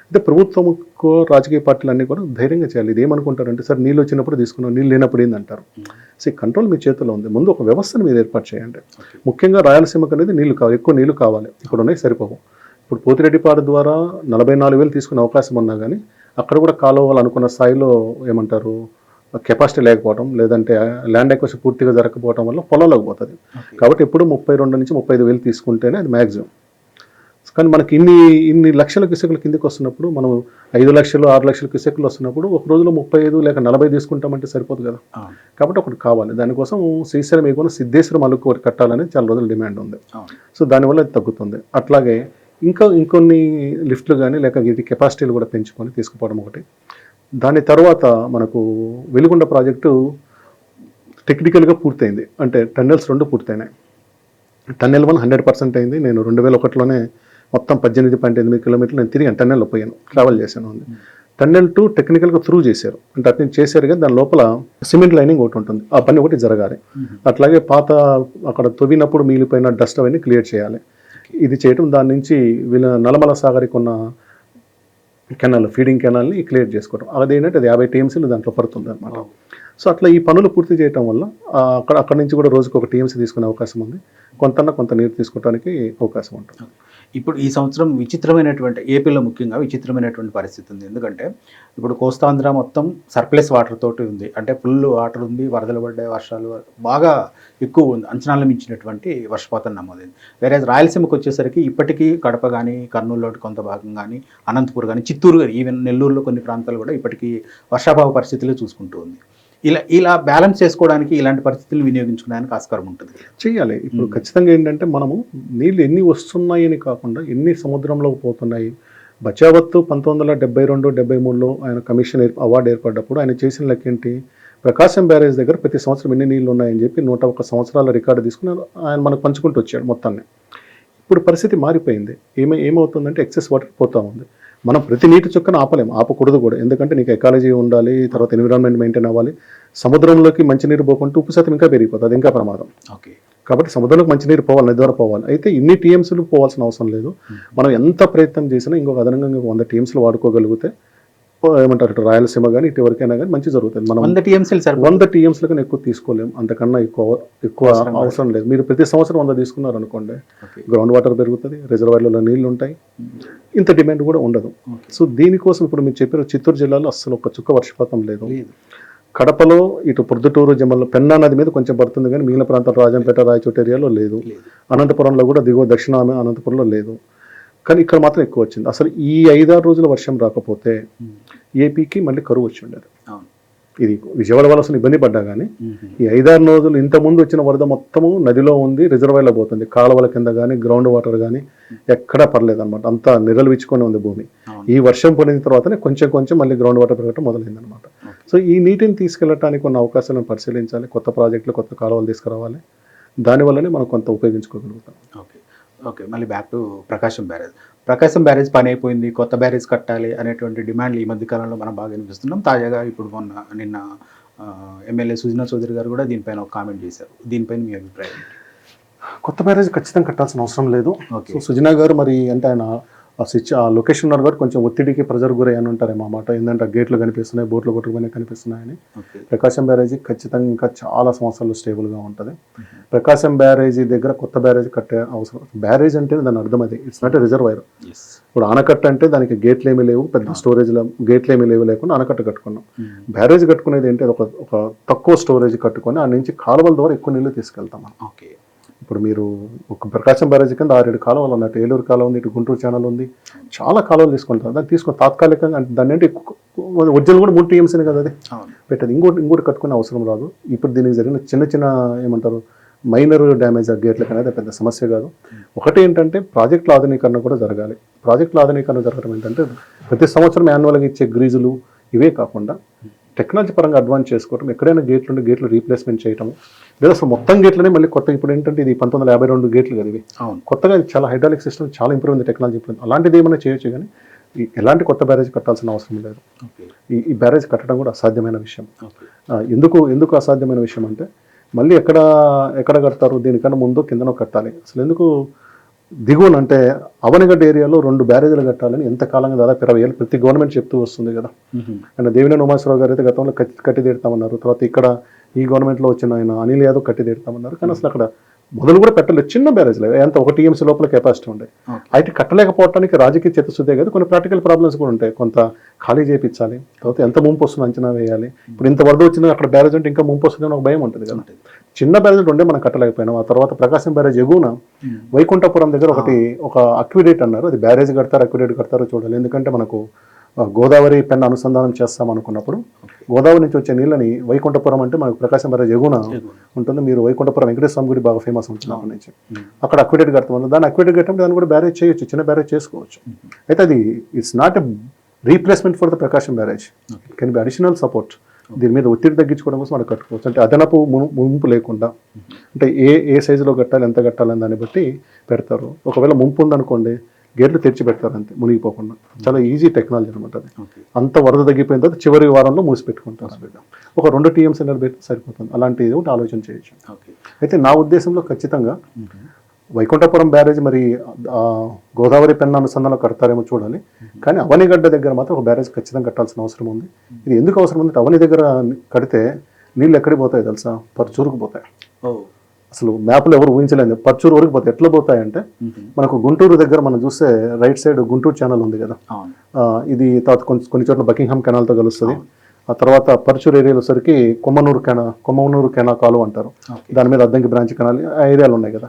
అయితే ప్రభుత్వంకు రాజకీయ పార్టీలు అన్నీ కూడా ధైర్యంగా చేయాలి. ఇది ఏమనుకుంటారంటే సార్ నీళ్ళు వచ్చినప్పుడు తీసుకున్నాం, నీళ్ళు లేనప్పుడు ఏందంటారు. సో ఈ కంట్రోల్ మీ చేతిలో ఉంది. ముందు ఒక వ్యవస్థను మీరు ఏర్పాటు చేయండి. ముఖ్యంగా రాయలసీమకు అనేది నీళ్లు కావాలి, ఎక్కువ నీళ్లు కావాలి. ఇప్పుడు ఉన్నాయి సరిపోవు. ఇప్పుడు పోతిరెడ్డిపాడు ద్వారా 44,000 తీసుకునే అవకాశం ఉన్నా కానీ అక్కడ కూడా కాలువలు అనుకున్న స్థాయిలో ఏమంటారు కెపాసిటీ లేకపోవడం, లేదంటే ల్యాండ్ ఎక్విజిషన్ పూర్తిగా జరగకపోవడం వల్ల పొలాలకు పోతుంది. కాబట్టి ఎప్పుడు 32,000-35,000 తీసుకుంటేనే అది మ్యాక్సిమం. కానీ మనకి ఇన్ని లక్షల క్యూసెక్ల కిందకి వస్తున్నప్పుడు, మనం 5 లక్షలు 6 లక్షల క్యూసెక్లు వస్తున్నప్పుడు ఒక రోజులో 35 లేక 40 తీసుకుంటామంటే సరిపోదు కదా. కాబట్టి ఒకటి కావాలి. దానికోసం శ్రీశైలం ఏమైనా సిద్ధేశ్వరం అలుకు ఒకటి కట్టాలని చాలా రోజులు డిమాండ్ ఉంది. సో దానివల్ల అది తగ్గుతుంది. అట్లాగే ఇంకొన్ని లిఫ్ట్లు కానీ లేక వీటి కెపాసిటీలు కూడా పెంచుకొని తీసుకుపోవడం ఒకటి. దాని తర్వాత మనకు వెలుగొండ ప్రాజెక్టు టెక్నికల్గా పూర్తయింది, అంటే టన్నెల్స్ 2 పూర్తయినాయి. టన్నెల్ 1 100% అయింది. నేను 2001లోనే మొత్తం 18.8 కిలోమీటర్లు నేను తిరిగాను, టన్నెల్లో పోయాను, ట్రావెల్ చేశాను. టన్నెల్ 2 టెక్నికల్గా త్రూ చేశారు, అంటే అతను చేశారు కానీ దాని లోపల సిమెంట్ లైనింగ్ ఒకటి ఉంటుంది, ఆ పని ఒకటి జరగాలి. అట్లాగే పాత అక్కడ తవ్వినప్పుడు మిగిలిపోయిన డస్ట్ అవన్నీ క్లియర్ చేయాలి. ఇది చేయటం, దాని నుంచి నల్లమల సాగర్కి ఉన్న కెనాల్, ఫీడింగ్ కెనాల్ని క్లియర్ చేసుకోవడం, అదేంటంటే అది 50 TMCలు దాంట్లో పడుతుంది అనమాట. సో అట్లా ఈ పనులు పూర్తి చేయడం వల్ల అక్కడ నుంచి కూడా రోజుకు 1 TMC తీసుకునే అవకాశం ఉంది, కొంత నీరు తీసుకోవడానికి అవకాశం ఉంటుంది. ఇప్పుడు ఈ సంవత్సరం విచిత్రమైనటువంటి, ఏపీలో ముఖ్యంగా విచిత్రమైనటువంటి పరిస్థితి ఉంది. ఎందుకంటే ఇప్పుడు కోస్తాంధ్ర మొత్తం సర్ప్లస్ వాటర్ తోటి ఉంది, అంటే ఫుల్ వాటర్ ఉంది, వరదలు పడ్డాయి, వర్షాలు బాగా ఎక్కువ ఉంది, అంచనాలు మించినటువంటి వర్షపాతం నమోదైంది. వేరే రాయలసీమకు వచ్చేసరికి ఇప్పటికీ కడప కానీ, కర్నూలులో కొంత భాగం కానీ, అనంతపూర్ కానీ, చిత్తూరు కానీ, ఈవెన్ నెల్లూరులో కొన్ని ప్రాంతాలు కూడా ఇప్పటికీ వర్షాభావ పరిస్థితులు చూసుకుంటూ ఉంది. ఇలా బ్యాలెన్స్ చేసుకోవడానికి ఇలాంటి పరిస్థితులు వినియోగించుకోవడానికి ఆస్కారం ఉంటుంది, చేయాలి. ఇప్పుడు ఖచ్చితంగా ఏంటంటే మనము నీళ్ళు ఎన్ని వస్తున్నాయని కాకుండా ఎన్ని సముద్రంలోకి పోతున్నాయి. బచావత్ 1972-73లో ఆయన కమిషన్ అవార్డు ఏర్పడ్డప్పుడు ఆయన చేసిన లెక్క ఏంటి, ప్రకాశం బ్యారేజ్ దగ్గర ప్రతి సంవత్సరం ఎన్ని నీళ్ళు ఉన్నాయని చెప్పి 101 సంవత్సరాల రికార్డు తీసుకుని ఆయన మనకు పంచుకుంటూ వచ్చాడు మొత్తాన్ని. ఇప్పుడు పరిస్థితి మారిపోయింది. ఏమవుతుందంటే ఎక్సెస్ వాటర్ పోతూ ఉంది. మనం ప్రతి నీటి చుక్కను ఆపకూడదు కూడా, ఎందుకంటే నీకు ఎకాలజీ ఉండాలి, తర్వాత ఎన్విరాన్మెంట్ మెయింటైన్ అవ్వాలి. సముద్రంలోకి మంచినీరు పోకుంటే ఉప్పు శాతం ఇంకా పెరిగిపోతుంది, అది ఇంకా ప్రమాదం. కాబట్టి సముద్రంలోకి మంచినీరు పోవాలి, నది ద్వారా పోవాలి. అయితే ఇన్ని TMCలు పోవాల్సిన అవసరం లేదు. మనం ఎంత ప్రయత్నం చేసినా ఇంకొక అదనంగా 100 TMCలు వాడుకోగలిగితే ఏమంటారు, ఇటు రాయలసీమ కానీ ఇటు ఎవరికైనా కానీ మంచి జరుగుతుంది. మనం 100 TMCల కన్నా ఎక్కువ తీసుకోలేము, అంతకన్నా ఎక్కువ అవసరం లేదు. మీరు ప్రతి సంవత్సరం 100 తీసుకున్నారు అనుకోండి, గ్రౌండ్ వాటర్ పెరుగుతుంది, రిజర్వాయర్లలో నీళ్లు ఉంటాయి, ఇంత డిమాండ్ కూడా ఉండదు. సో దీనికోసం ఇప్పుడు మీరు చెప్పారు, చిత్తూరు జిల్లాలో అస్సలు ఒక చుక్క వర్షపాతం లేదు. కడపలో ఇటు ప్రొద్దుటూరు జమ్మల్లో పెన్నా నది మీద కొంచెం పడుతుంది కానీ మిగిలిన ప్రాంతాలు రాజంపేట, రాయచోటి ఏరియాలో లేదు. అనంతపురంలో కూడా దిగువ దక్షిణ అనంతపురంలో లేదు. కానీ ఇక్కడ మాత్రం ఎక్కువ వచ్చింది. అసలు ఈ 5-6 రోజుల వర్షం రాకపోతే ఏపీకి మళ్ళీ కరువు వచ్చి ఉండేది. ఇది విజయవాడ వల్ల అసలు ఇబ్బంది పడ్డా కానీ ఈ 5-6 రోజులు ఇంతకుముందు వచ్చిన వరద మొత్తము నదిలో ఉంది, రిజర్వాయర్లో పోతుంది. కాలువల కింద కానీ గ్రౌండ్ వాటర్ కానీ ఎక్కడా పర్లేదు అనమాట, అంతా నిరలువిచ్చుకొని ఉంది భూమి. ఈ వర్షం పడిన తర్వాతనే కొంచెం మళ్ళీ గ్రౌండ్ వాటర్ పెరగటం మొదలైంది అనమాట. సో ఈ నీటిని తీసుకెళ్ళటానికి ఉన్న అవకాశాలను పరిశీలించాలి, కొత్త ప్రాజెక్టులు, కొత్త కాలువలు తీసుకురావాలి. దానివల్లనే మనం కొంత ఉపయోగించుకోగలుగుతాం. ఓకే, మళ్ళీ బ్యాక్ టు ప్రకాశం బ్యారేజ్ పని అయిపోయింది, కొత్త బ్యారేజ్ కట్టాలి అనేటువంటి డిమాండ్లు ఈ మధ్య కాలంలో మనం బాగా వినిపిస్తున్నాం. తాజాగా ఇప్పుడు నిన్న ఎమ్మెల్యే సుజనా చౌదరి గారు కూడా దీనిపైన ఒక కామెంట్ చేశారు. దీనిపైన మీ అభిప్రాయం? కొత్త బ్యారేజ్ ఖచ్చితంగా కట్టాల్సిన అవసరం లేదు. సుజనా గారు మరి అంటే ఆయన ఆ స్విచ్ ఆ లొకేషన్ ఉన్నారు కాబట్టి కొంచెం ఒత్తిడికి ప్రెజర్ గురయ్యని ఉంటారేమో మాట. ఏంటంటే గేట్లు కనిపిస్తున్నాయి, బోట్లు కొట్టుకుపోయినా కనిపిస్తున్నాయని. ప్రకాశం బ్యారేజీ ఖచ్చితంగా ఇంకా చాలా సంవత్సరాలు స్టేబుల్గా ఉంటుంది. ప్రకాశం బ్యారేజీ దగ్గర కొత్త బ్యారేజీ కట్టే అవసరం. బ్యారేజ్ అంటే దాని అర్థం అది, ఇట్స్ నాట్ ఎ రిజర్వాయర్. ఇప్పుడు ఆనకట్ట అంటే దానికి గేట్లు ఏమీ లేవు, పెద్ద స్టోరేజ్లో గేట్లు ఏమీ లేకుండా ఆనకట్ట కట్టుకున్నాం. బ్యారేజ్ కట్టుకునేది ఏంటి, ఒక తక్కువ స్టోరేజ్ కట్టుకొని ఆ నుంచి కాలువల ద్వారా ఎక్కువ నీళ్ళు తీసుకెళ్తాం మనం. ఓకే. ఇప్పుడు మీరు ఒక ప్రకాశం బ్యారేజ్ కింద 6-7 కాలువలు ఉన్నట్టు, ఏలూరు కాలువ ఉంది, ఇటు గుంటూరు ఛానల్ ఉంది, చాలా కాలువలు తీసుకుంటారు. దాన్ని తీసుకొని తాత్కాలికంగా అంటే దాన్ని అంటే ఒరిజినల్ కూడా 3 TMC కదా అది పెట్టేది. ఇంకోటి కట్టుకునే అవసరం రాదు. ఇప్పుడు దీనికి జరిగిన చిన్న ఏమంటారు మైనర్ డ్యామేజ్ ఆ గేట్లకు అనేది పెద్ద సమస్య కాదు. ఒకటి ఏంటంటే ప్రాజెక్టుల ఆధునీకరణ కూడా జరగాలి. ప్రాజెక్టుల ఆధునీకరణ జరగడం ఏంటంటే ప్రతి సంవత్సరం యాన్యువల్గా ఇచ్చే గ్రీజులు ఇవే కాకుండా టెక్నాలజీ పరంగా అడ్వాన్స్ చేసుకోవడం, ఎక్కడైనా గేట్లు రీప్లేస్మెంట్ చేయడం, లేదా అసలు మొత్తం గేట్లనే మళ్ళీ కొత్త. ఇప్పుడు ఏంటంటే ఇది 1952 గేట్లు కదా ఇవి, కొత్తగా చాలా హైడ్రాలిక్ సిస్టమ్ చాలా ఇంప్రూవ్ ఉంది, టెక్నాలజీ ఇంప్రూవ్. అలాంటిది ఏమైనా చేయొచ్చు, కానీ ఎలాంటి కొత్త బ్యారేజ్ కట్టాల్సిన అవసరం లేదు. ఈ బ్యారేజ్ కట్టడం కూడా అసాధ్యమైన విషయం. ఎందుకు అసాధ్యమైన విషయం అంటే మళ్ళీ ఎక్కడ కడతారు, దీనికన్నా ముందు కిందనో కట్టాలి. అసలు ఎందుకు దిగువన అంటే అవనిగడ్డ ఏరియాలో 2 బ్యారేజీలు కట్టాలని ఎంతకాలంగా దాదాపు 20 ఏళ్ళు ప్రతి గవర్నమెంట్ చెప్తూ వస్తుంది కదా. అండ్ దేవినేని ఉమాశ్వరరావు గారు అయితే గతంలో కట్టి తీరుతామన్నారు. తర్వాత ఇక్కడ ఈ గవర్నమెంట్లో వచ్చిన ఆయన అనిల్ యాదవ్ కట్టి తీరుతామన్నారు. కానీ అసలు అక్కడ మొదలు కూడా పెట్టలేదు, చిన్న బ్యారేజ్లు, ఎంత 1 TMC లోపల కెపాసిటీ ఉండే. అయితే కట్టలేకపోవడానికి రాజకీయ చిత్తశుద్ధే కాదు, కొన్ని ప్రాక్టికల్ ప్రాబ్లమ్స్ కూడా ఉంటాయి. కొంత ఖాళీ చేయించాలి, తర్వాత ఎంత ముంపు వస్తుందో అంచనా వేయాలి. ఇప్పుడు ఇంత వరద వచ్చినా అక్కడ బ్యారేజ్ ఉంటే ఇంకా ముంపు వస్తుందని ఒక భయం ఉంటుంది కదా. చిన్న బ్యారేజ్ ఉండే మనం కట్టలేకపోయినాం. ఆ తర్వాత ప్రకాశం బ్యారేజ్ ఎగువన వైకుంఠపురం దగ్గర ఒక అక్విడేట్ అన్నారు. అది బ్యారేజ్ కడతారు, అక్విడేట్ కడతారో చూడాలి. ఎందుకంటే మనకు గోదావరి పెన్న అనుసంధానం చేస్తాం అనుకున్నప్పుడు గోదావరి నుంచి వచ్చే నీళ్ళని వైకుంఠపురం అంటే మనకు ప్రకాశం బ్యారేజ్ ఎగువన ఉంటుంది. మీరు వైకుంఠపురం వెంకటేశ్వర స్వామి గుడి బాగా ఫేమస్ ఉంటుంది అక్కడి నుంచి. అక్కడ అక్విడేట్ కడతాం. దాన్ని అక్విడేట్ కట్టినప్పుడు దాన్ని కూడా బ్యారేజ్ చేయొచ్చు, చిన్న బ్యారేజ్ చేసుకోవచ్చు. అయితే అది it's not a replacement for the Prakasam barrage, it can be additional support. దీని మీద ఒత్తిడి తగ్గించుకోవడం కోసం మనం కట్టుకోవచ్చు. అంటే అదనపు ముంపు లేకుండా, అంటే ఏ సైజులో కట్టాలి, ఎంత కట్టాలని దాన్ని బట్టి పెడతారు. ఒకవేళ ముంపు ఉందనుకోండి, గేట్లు తెరిచి పెడతారు అంతే, మునిగిపోకుండా. చాలా ఈజీ టెక్నాలజీ అనమాట అది. అంత వరద తగ్గిపోయిన తర్వాత చివరి వారంలో మూసి పెట్టుకుంటారు. ఒక 2 TMC పెట్టి సరిపోతుంది. అలాంటిది ఒకటి ఆలోచన చేయొచ్చు. అయితే నా ఉద్దేశంలో ఖచ్చితంగా వైకుంఠపురం బ్యారేజ్ మరి గోదావరి పెన్న అనుసంధానం కడతారేమో చూడాలి. కానీ అవనిగడ్డ దగ్గర మాత్రం ఒక బ్యారేజ్ ఖచ్చితంగా కట్టాల్సిన అవసరం ఉంది. ఇది ఎందుకు అవసరం ఉంది, అవని దగ్గర కడితే నీళ్ళు ఎక్కడికి పోతాయి తెలుసా, పర్చూరుకు పోతాయి. అసలు మ్యాప్లో ఎవరు ఊహించలేదు, పర్చూరు వరకు పోతాయి. ఎట్లా పోతాయంటే మనకు గుంటూరు దగ్గర మనం చూస్తే రైట్ సైడ్ గుంటూరు ఛానల్ ఉంది కదా, ఇది తర్వాత కొన్ని చోట్ల బకింగ్హామ్ కెనాల్తో కలుస్తుంది. ఆ తర్వాత పర్చూరు ఏరియాలో సరికి కొమ్మనూరు కెనా కాలువ అంటారు, దాని మీద అద్దంకి బ్రాంచ్ కెనాల్ ఆ ఏరియాలు ఉన్నాయి కదా.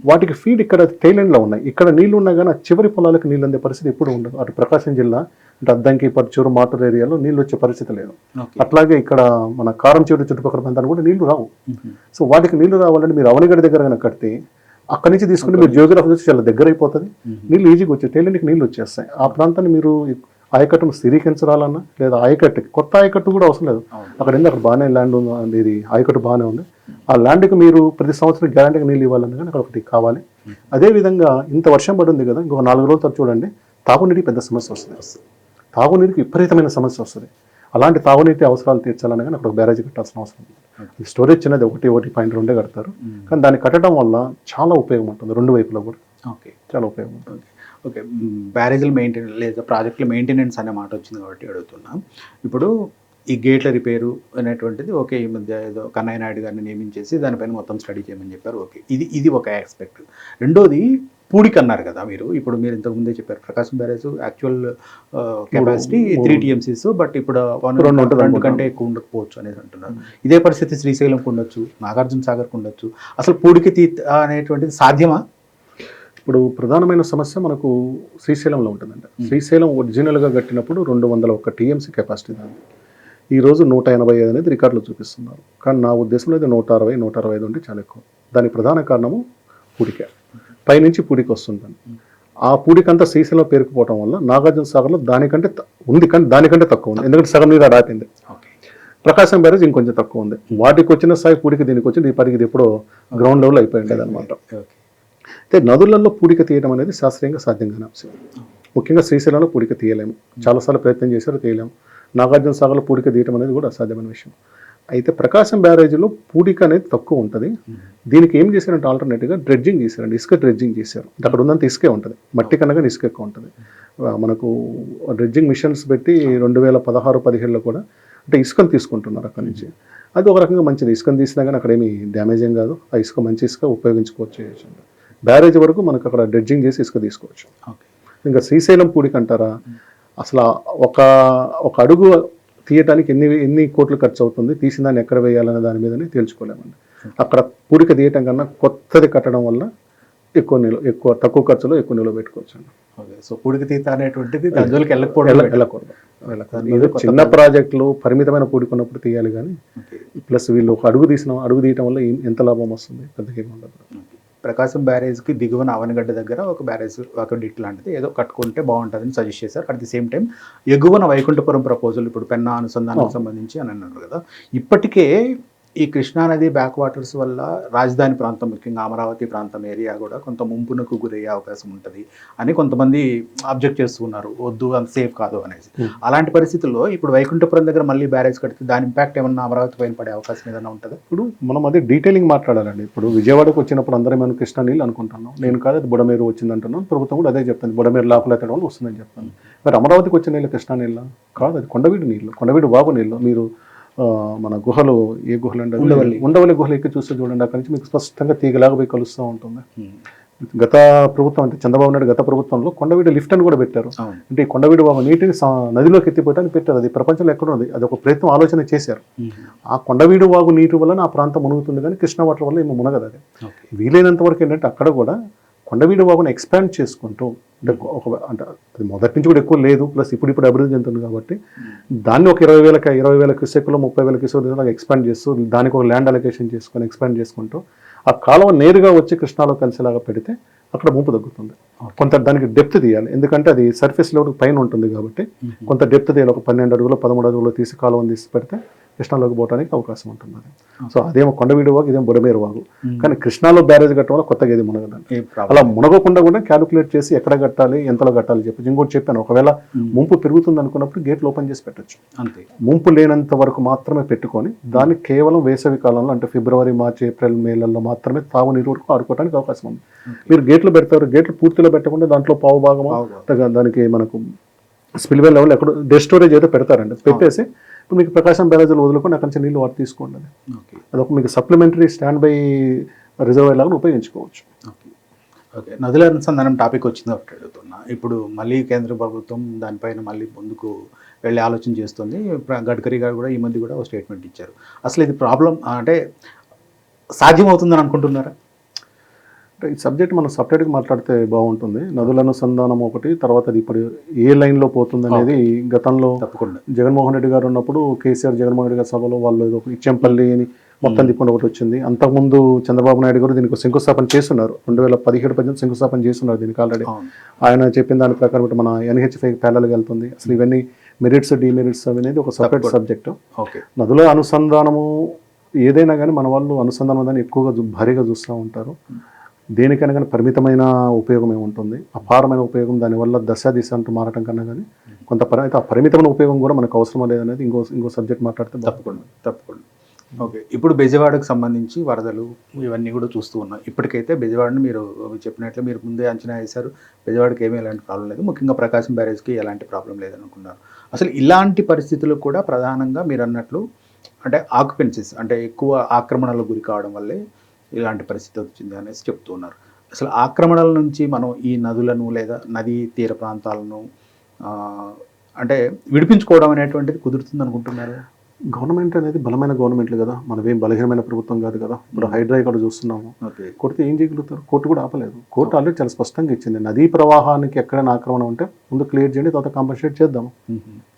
వాటికి ఫీడ్ ఇక్కడ టైలెండ్లో ఉన్నాయి. ఇక్కడ నీళ్లు ఉన్నాయి కానీ చివరి పొలాలకు నీళ్ళు అందే పరిస్థితి ఎప్పుడు ఉండదు. అటు ప్రకాశం జిల్లా అంటే అద్దంకి, పర్చూరు, మాటూరు ఏరియాలో నీళ్ళు వచ్చే పరిస్థితి లేదు. అట్లాగే ఇక్కడ మన కారం చెడు చుట్టుపక్కల ప్రాంతానికి కూడా నీళ్లు రావు. సో వాటికి నీళ్లు రావాలంటే మీరు అవనిగడ్డ దగ్గర కడితే అక్కడి నుంచి తీసుకుంటే మీరు జియోగ్రఫీ చూసి చాలా దగ్గర అయిపోతుంది, నీళ్ళు ఈజీగా వచ్చాయి, టైలెండ్కి నీళ్ళు వచ్చేస్తాయి. ఆ ప్రాంతాన్ని మీరు ఆయకట్టును స్థిరీకరించాలన్నా లేదా ఆయకట్టుకి కొత్త ఆయకట్టు కూడా అవసరం లేదు. అక్కడ బాగానే ల్యాండ్ ఉంది, ఇది ఆయకట్టు బాగానే ఉంది. ఆ ల్యాండ్కి మీరు ప్రతి సంవత్సరం గ్యారంటీగా నీళ్ళు ఇవ్వాలన్నా కానీ అక్కడ ఒకటి కావాలి. అదేవిధంగా ఇంత వర్షం పడింది కదా, ఇంకొక 4 రోజుల తర్వాత చూడండి తాగునీటికి పెద్ద సమస్య వస్తుంది. తాగునీటికి విపరీతమైన సమస్య వస్తుంది. అలాంటి తాగునీటి అవసరాలు తీర్చాలని కానీ అక్కడ ఒక బ్యారేజ్ కట్టాల్సిన అవసరం ఉంది. స్టోరేజ్ చిన్నది 1.2 కడతారు, కానీ దాన్ని కట్టడం వల్ల చాలా ఉపయోగం ఉంటుంది 2 వైపులా కూడా. చాలా ఉపయోగం ఉంటుంది. ఓకే, బ్యారేజ్ల మెయింటెనెన్స్ లేదా ప్రాజెక్టుల మెయింటెనెన్స్ అనే మాట వచ్చింది కాబట్టి అడుగుతున్నాం. ఇప్పుడు ఈ గేట్ల రిపేరు అనేటువంటిది ఓకే, ఈ మధ్య ఏదో కన్నయ్య నాయుడు గారిని నియమించేసి దానిపైన మొత్తం స్టడీ చేయమని చెప్పారు. ఓకే, ఇది ఒక ఆస్పెక్ట్. రెండోది పూడికి అన్నారు కదా మీరు. ఇప్పుడు మీరు ఇంతకుముందే చెప్పారు Prakasam barrage actual capacity 3 TMCs, but ఇప్పుడు 2 కంటే ఎక్కువ ఉండకపోవచ్చు అనేది అంటున్నారు. ఇదే పరిస్థితి శ్రీశైలంకు ఉండొచ్చు, నాగార్జున సాగర్కు ఉండొచ్చు. అసలు పూడికి అనేటువంటిది సాధ్యమా? ఇప్పుడు ప్రధానమైన సమస్య మనకు శ్రీశైలంలో ఉంటుందండి. శ్రీశైలం ఒరిజినల్గా కట్టినప్పుడు 201 TMC కెపాసిటీ దాన్ని. ఈరోజు 185 అనేది రికార్డులో చూపిస్తున్నారు. కానీ నా ఉద్దేశంలో ఇది 160-165 ఉంటే చాలా ఎక్కువ. దానికి ప్రధాన కారణము పూడిక, పైనుంచి పూడికి వస్తుంటుంది. ఆ పూడికంతా శ్రీశైలం పేరుకుపోవడం వల్ల నాగార్జున సాగర్లో దానికంటే ఉంది, కానీ దానికంటే తక్కువ ఉంది. ఎందుకంటే సగం నీరు దాటింది. ప్రకాశం బ్యారేజ్ ఇంకొంచెం తక్కువ ఉంది. వాటికి వచ్చిన స్థాయి పూడికి దీనికి వచ్చింది, ఈ పరిగి ఎప్పుడో గ్రౌండ్ లెవెల్ అయిపోయి ఉండేది అనమాట. అయితే నదులలో పూడిక తీయడం అనేది శాస్త్రీయంగా సాధ్యంగానే అంశం. ముఖ్యంగా శ్రీశైలంలో పూడిక తీయలేము, చాలాసార్లు ప్రయత్నం చేశారు, తీయలేము. నాగార్జున సాగర్లో పూడిక తీయడం అనేది కూడా అసాధ్యమైన విషయం. అయితే ప్రకాశం బ్యారేజ్లో పూడిక అనేది తక్కువ ఉంటుంది. దీనికి ఏం చేశారంటే ఆల్టర్నేటివ్గా డ్రెడ్జింగ్ చేశారండి, ఇసుక డ్రెడ్జింగ్ చేశారు. అక్కడ ఉన్నంత ఇసుకే ఉంటుంది, మట్టి కన్నా ఇసుక ఎక్కువ ఉంటుంది. మనకు డ్రెడ్జింగ్ మిషన్స్ పెట్టి 2016-17లో కూడా అంటే ఇసుకను తీసుకుంటున్నారు అక్కడి నుంచి. అది ఒక రకంగా మంచిది, ఇసుకను తీసినా కానీ అక్కడ ఏమి డ్యామేజ్ ఏం కాదు, ఆ ఇసుక మంచి ఇసుక ఉపయోగించుకోవచ్చు. బ్యారేజ్ వరకు మనకు అక్కడ డ్రెడ్జింగ్ చేసి ఇసుక తీసుకోవచ్చు. ఇంకా శ్రీశైలం పూడిక అంటారా, అసలు ఒక అడుగు తీయటానికి ఎన్ని కోట్లు ఖర్చు అవుతుంది, తీసిన దాన్ని ఎక్కడ వేయాలనే దాని మీదనే తేల్చుకోలేమండి. అక్కడ పూడిక తీయటం కన్నా కొత్తది కట్టడం వల్ల ఎక్కువ తక్కువ ఖర్చులో ఎక్కువ నిల్వ పెట్టుకోవచ్చు అండి. సో పూడిక తీత అనేటువంటిది దాంట్లోకి వెళ్ళకూడదు. ఏదో చిన్న ప్రాజెక్టులు పరిమితమైన పూడిక ఉన్నప్పుడు తీయాలి కానీ, ప్లస్ వీళ్ళు ఒక అడుగు తీయటం వల్ల ఎంత లాభం వస్తుంది, పెద్దగా ఏమి ఉండదు. ప్రకాశం బ్యారేజ్కి దిగువన అవనగడ్డ దగ్గర ఒక బ్యారేజ్ ఒక డిట్ లాంటిది ఏదో కట్టుకుంటే బాగుంటుందని సజెస్ట్ చేశారు. అట్ ది సేమ్ టైం ఎగువన వైకుంఠపురం ప్రపోజల్ ఇప్పుడు పెన్నా అనుసంధానానికి సంబంధించి అని అన్నారు కదా. ఇప్పటికే ఈ కృష్ణానది బ్యాక్ వాటర్స్ వల్ల రాజధాని ప్రాంతం ముఖ్యంగా అమరావతి ప్రాంతం ఏరియా కూడా కొంత ముంపునకు గురయ్యే అవకాశం ఉంటుంది అని కొంతమంది అబ్జెక్ట్ చేస్తున్నారు, వద్దు అంత సేఫ్ కాదు అనేసి. అలాంటి పరిస్థితుల్లో ఇప్పుడు వైకుంఠపురం దగ్గర మళ్ళీ బ్యారేజ్ కడితే దాని ఇంపాక్ట్ ఏమన్నా అమరావతి పైన పడే అవకాశం ఏదైనా ఉంటుందా? ఇప్పుడు మనం అదే డీటెయిలింగ్ మాట్లాడాలండి. ఇప్పుడు విజయవాడకు వచ్చినప్పుడు అందరం మనం కృష్ణా నీళ్ళు అనుకుంటున్నాం, నేను కాదు అది బుడమేరు వచ్చిందంటున్నాను, ప్రభుత్వం కూడా అదే చెప్తుంది బుడమేరు లోపల ఎత్తడం వల్ల వస్తుందని చెప్తాను. మరి అమరావతికి వచ్చిన నీళ్ళు కృష్ణా నీళ్ళ కాదు, అది కొండవీడు నీళ్ళు, కొండవీడు వాగు నీళ్ళు. మీరు మన గుహలు, ఏ గుహలు అంటే ఉండవల్లి గుహలు ఎక్కి చూస్తే చూడండి, అక్కడి నుంచి మీకు స్పష్టంగా తీగలాగా పోయి కలుస్తూ ఉంటుంది. గత ప్రభుత్వం అంటే చంద్రబాబు నాయుడు గత ప్రభుత్వంలో కొండవీడు లిఫ్ట్ అని కూడా పెట్టారు. అంటే ఈ కొండవీడు వాగు నీటిని నదిలోకి ఎత్తిపోయడానికి పెట్టారు. అది ప్రపంచంలో ఎక్కడ ఉంది, అది ఒక ప్రయత్నం ఆలోచన చేశారు. ఆ కొండవీడు వాగు నీటి వల్ల ఆ ప్రాంతం మునుగుతుంది కానీ కృష్ణా వాటర్ వల్ల ఏమో మునగదు. అది వీలైనంత వరకు ఏంటంటే అక్కడ కూడా కొండవీడు వాగును ఎక్స్పాండ్ చేసుకుంటూ, అంటే అది మొదటి నుంచి కూడా ఎక్కువ లేదు, ప్లస్ ఇప్పుడు అభివృద్ధి చెందుతుంది కాబట్టి దాన్ని ఒక 20,000 క్యూసెక్లో 30,000 క్యూసెక్లో ఎక్స్పాండ్ చేస్తూ దానికి ఒక ల్యాండ్ అలొకేషన్ చేసుకొని ఎక్స్పాండ్ చేసుకుంటూ ఆ కాలువ నేరుగా వచ్చి కృష్ణాలో కలిసేలాగా పెడితే అక్కడ ముంపు తగ్గుతుంది. కొంత దానికి డెప్త్ తీయాలి, ఎందుకంటే అది సర్ఫేస్ లెవెల్ పైన ఉంటుంది కాబట్టి కొంత డెప్త్ తీయాలి. ఒక 12 అడుగులు 13 అడుగులు తీసి కాలువను తీసి పెడితే కృష్ణాలోకి పోవడానికి అవకాశం ఉంటుంది. సో అదేమో కొండవీడు వాగు, ఇదేమో బుడమేరు వాగు. కానీ కృష్ణాలో బ్యారేజ్ కట్టడం వల్ల కొత్తగా ఏది మునగదండి. అలా మునగకుండా కూడా క్యాలిక్యులేట్ చేసి ఎక్కడ కట్టాలి, ఎంతలో కట్టాలి చెప్పి ఇంకోటి చెప్పాను. ఒకవేళ ముంపు పెరుగుతుంది అనుకున్నప్పుడు గేట్లు ఓపెన్ చేసి పెట్టచ్చు. అంతే, ముంపు లేనంత వరకు మాత్రమే పెట్టుకొని దాన్ని కేవలం వేసవి కాలంలో అంటే ఫిబ్రవరి, మార్చి, ఏప్రిల్, మేలలో మాత్రమే తాగునీరు వరకు ఆడుకోవడానికి అవకాశం ఉంది. మీరు గేట్లు పెడతారు, గేట్లు పూర్తిలో పెట్టకుండా దాంట్లో పావు భాగం దానికి మనకు స్పిల్వే లెవెల్ ఎక్కడ డెడ్ స్టోరేజ్ అయితే పెడతారండి. పెట్టేసి ఇప్పుడు మీకు ప్రకాశం బ్యారేజ్లో వదులుకొని అక్కడి నుంచి నీళ్ళు వాటి తీసుకోండి. అదొక మీకు సప్లిమెంటరీ స్టాండ్ బై రిజర్వాయర్ లాగా ఉపయోగించుకోవచ్చు. ఓకే, నదుల అనుసంధానం టాపిక్ వచ్చింది ఒకటి అడుగుతున్నా. ఇప్పుడు మళ్ళీ కేంద్ర ప్రభుత్వం దానిపైన మళ్ళీ ముందుకు వెళ్ళే ఆలోచన చేస్తుంది. గడ్కరీ గారు కూడా ఈ మధ్య కూడా ఒక స్టేట్మెంట్ ఇచ్చారు. అసలు ఇది ప్రాబ్లం అంటే సాధ్యమవుతుందని అనుకుంటున్నారా? అంటే ఈ సబ్జెక్ట్ మనం సపరేట్గా మాట్లాడితే బాగుంటుంది. నదుల అనుసంధానం ఒకటి, తర్వాత అది ఇప్పుడు ఏ లైన్లో పోతుంది అనేది గతంలో జగన్మోహన్ రెడ్డి గారు ఉన్నప్పుడు జగన్మోహన్ రెడ్డి గారి సభలో వాళ్ళు ఏదో ఇచ్చెంపల్లి అని మొత్తం తిప్పుకొని ఒకటి వచ్చింది. అంతకుముందు చంద్రబాబు నాయుడు గారు దీనికి శంకుస్థాపన చేస్తున్నారు, 2017-18 శంకుస్థాపన చేస్తున్నారు దీనికి ఆల్రెడీ. ఆయన చెప్పిన దాని ప్రకారం ఇప్పుడు మన NHFI ప్యారలల్గా వెళ్తుంది. అసలు ఇవన్నీ మెరిట్స్, డిమెరిట్స్ అనేది ఒక సపరేట్ సబ్జెక్టు. నదుల అనుసంధానము ఏదైనా కానీ మన వాళ్ళు అనుసంధానం దాన్ని ఎక్కువగా భారీగా చూస్తూ ఉంటారు. దేనికైనా కానీ పరిమితమైన ఉపయోగం ఏముంటుంది, అపారమైన ఉపయోగం, దానివల్ల దిశ అంటూ మారటం కన్నా కానీ కొంత అయితే ఆ పరిమితమైన ఉపయోగం కూడా మనకు అవసరం లేదనేది ఇంకో సబ్జెక్ట్ మాట్లాడితే తప్పకుండా. ఓకే, ఇప్పుడు బెజవాడకు సంబంధించి వరదలు ఇవన్నీ కూడా చూస్తూ ఉన్నాం. ఇప్పటికైతే బెజవాడని మీరు చెప్పినట్లు మీరు ముందే అంచనా వేశారు, బెజవాడకి ఏమీ ఎలాంటి ప్రాబ్లం లేదు, ముఖ్యంగా ప్రకాశం బ్యారేజ్కి ఎలాంటి ప్రాబ్లం లేదనుకున్నారు. అసలు ఇలాంటి పరిస్థితులు కూడా ప్రధానంగా మీరు అన్నట్లు అంటే ఆక్యుపెన్సీస్ అంటే ఎక్కువ ఆక్రమణలకు గురి కావడం వల్లే ఇలాంటి పరిస్థితి వచ్చింది అనేసి చెప్తూ ఉన్నారు. అసలు ఆక్రమణల నుంచి మనం ఈ నదులను లేదా నదీ తీర ప్రాంతాలను అంటే విడిపించుకోవడం అనేటువంటిది కుదురుతుంది అనుకుంటున్నారు? గవర్నమెంట్ అనేది బలమైన గవర్నమెంట్లు కదా, మనమేం బలహీనమైన ప్రభుత్వం కాదు కదా. ఇప్పుడు హైడ్రా ఇక్కడ చూస్తున్నాము, కొడితే ఏం చేయగలుగుతారు? కోర్టు కూడా ఆపలేదు. కోర్టు ఆల్రెడీ చాలా స్పష్టంగా ఇచ్చింది, నదీ ప్రవాహానికి ఎక్కడైనా ఆక్రమణ ఉంటే ముందు క్లియర్ చేయండి, తర్వాత కాంపన్సేట్ చేద్దాము,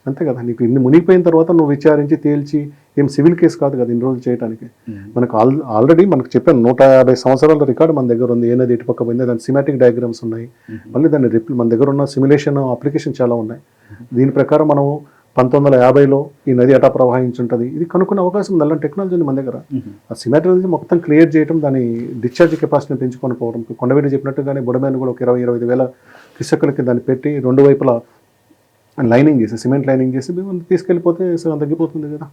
అంతే కదా. నీకు ఇన్ని మునిగిపోయిన తర్వాత నువ్వు విచారించి తేల్చి ఏం సివిల్ కేసు కాదు కదా ఇన్ని రోజులు చేయడానికి. మనకు ఆల్రెడీ మనకు చెప్పాను 150 సంవత్సరాల రికార్డు మన దగ్గర ఉంది. ఏనది ఇటుపక్క పోయింది, దాని సిమాటిక్ డయాగ్రామ్స్ ఉన్నాయి, మళ్ళీ దాన్ని మన దగ్గర ఉన్న సిమ్యులేషన్ అప్లికేషన్ చాలా ఉన్నాయి. దీని ప్రకారం మనం 1950లో ఈ నది అటా ప్రవహించుంటుంది, ఇది కనుక్కునే అవకాశం ఉంది. అలాంటి టెక్నాలజీ ఉంది మన దగ్గర. ఆ సిమాట్రీ మొత్తం క్లియర్ చేయడం, దాని డిశ్చార్జ్ కెపాసిటీని పెంచుకొని పోవడం. కొండవీడు చెప్పినట్టుగానే బుడమేను కూడా ఒక 20-25 వేల క్యూసెక్కులకి దాన్ని పెట్టి 2 వైపులా లైనింగ్ చేసి సిమెంట్ లైనింగ్ చేసి తీసుకెళ్ళిపోతే తగ్గిపోతుంది కదా.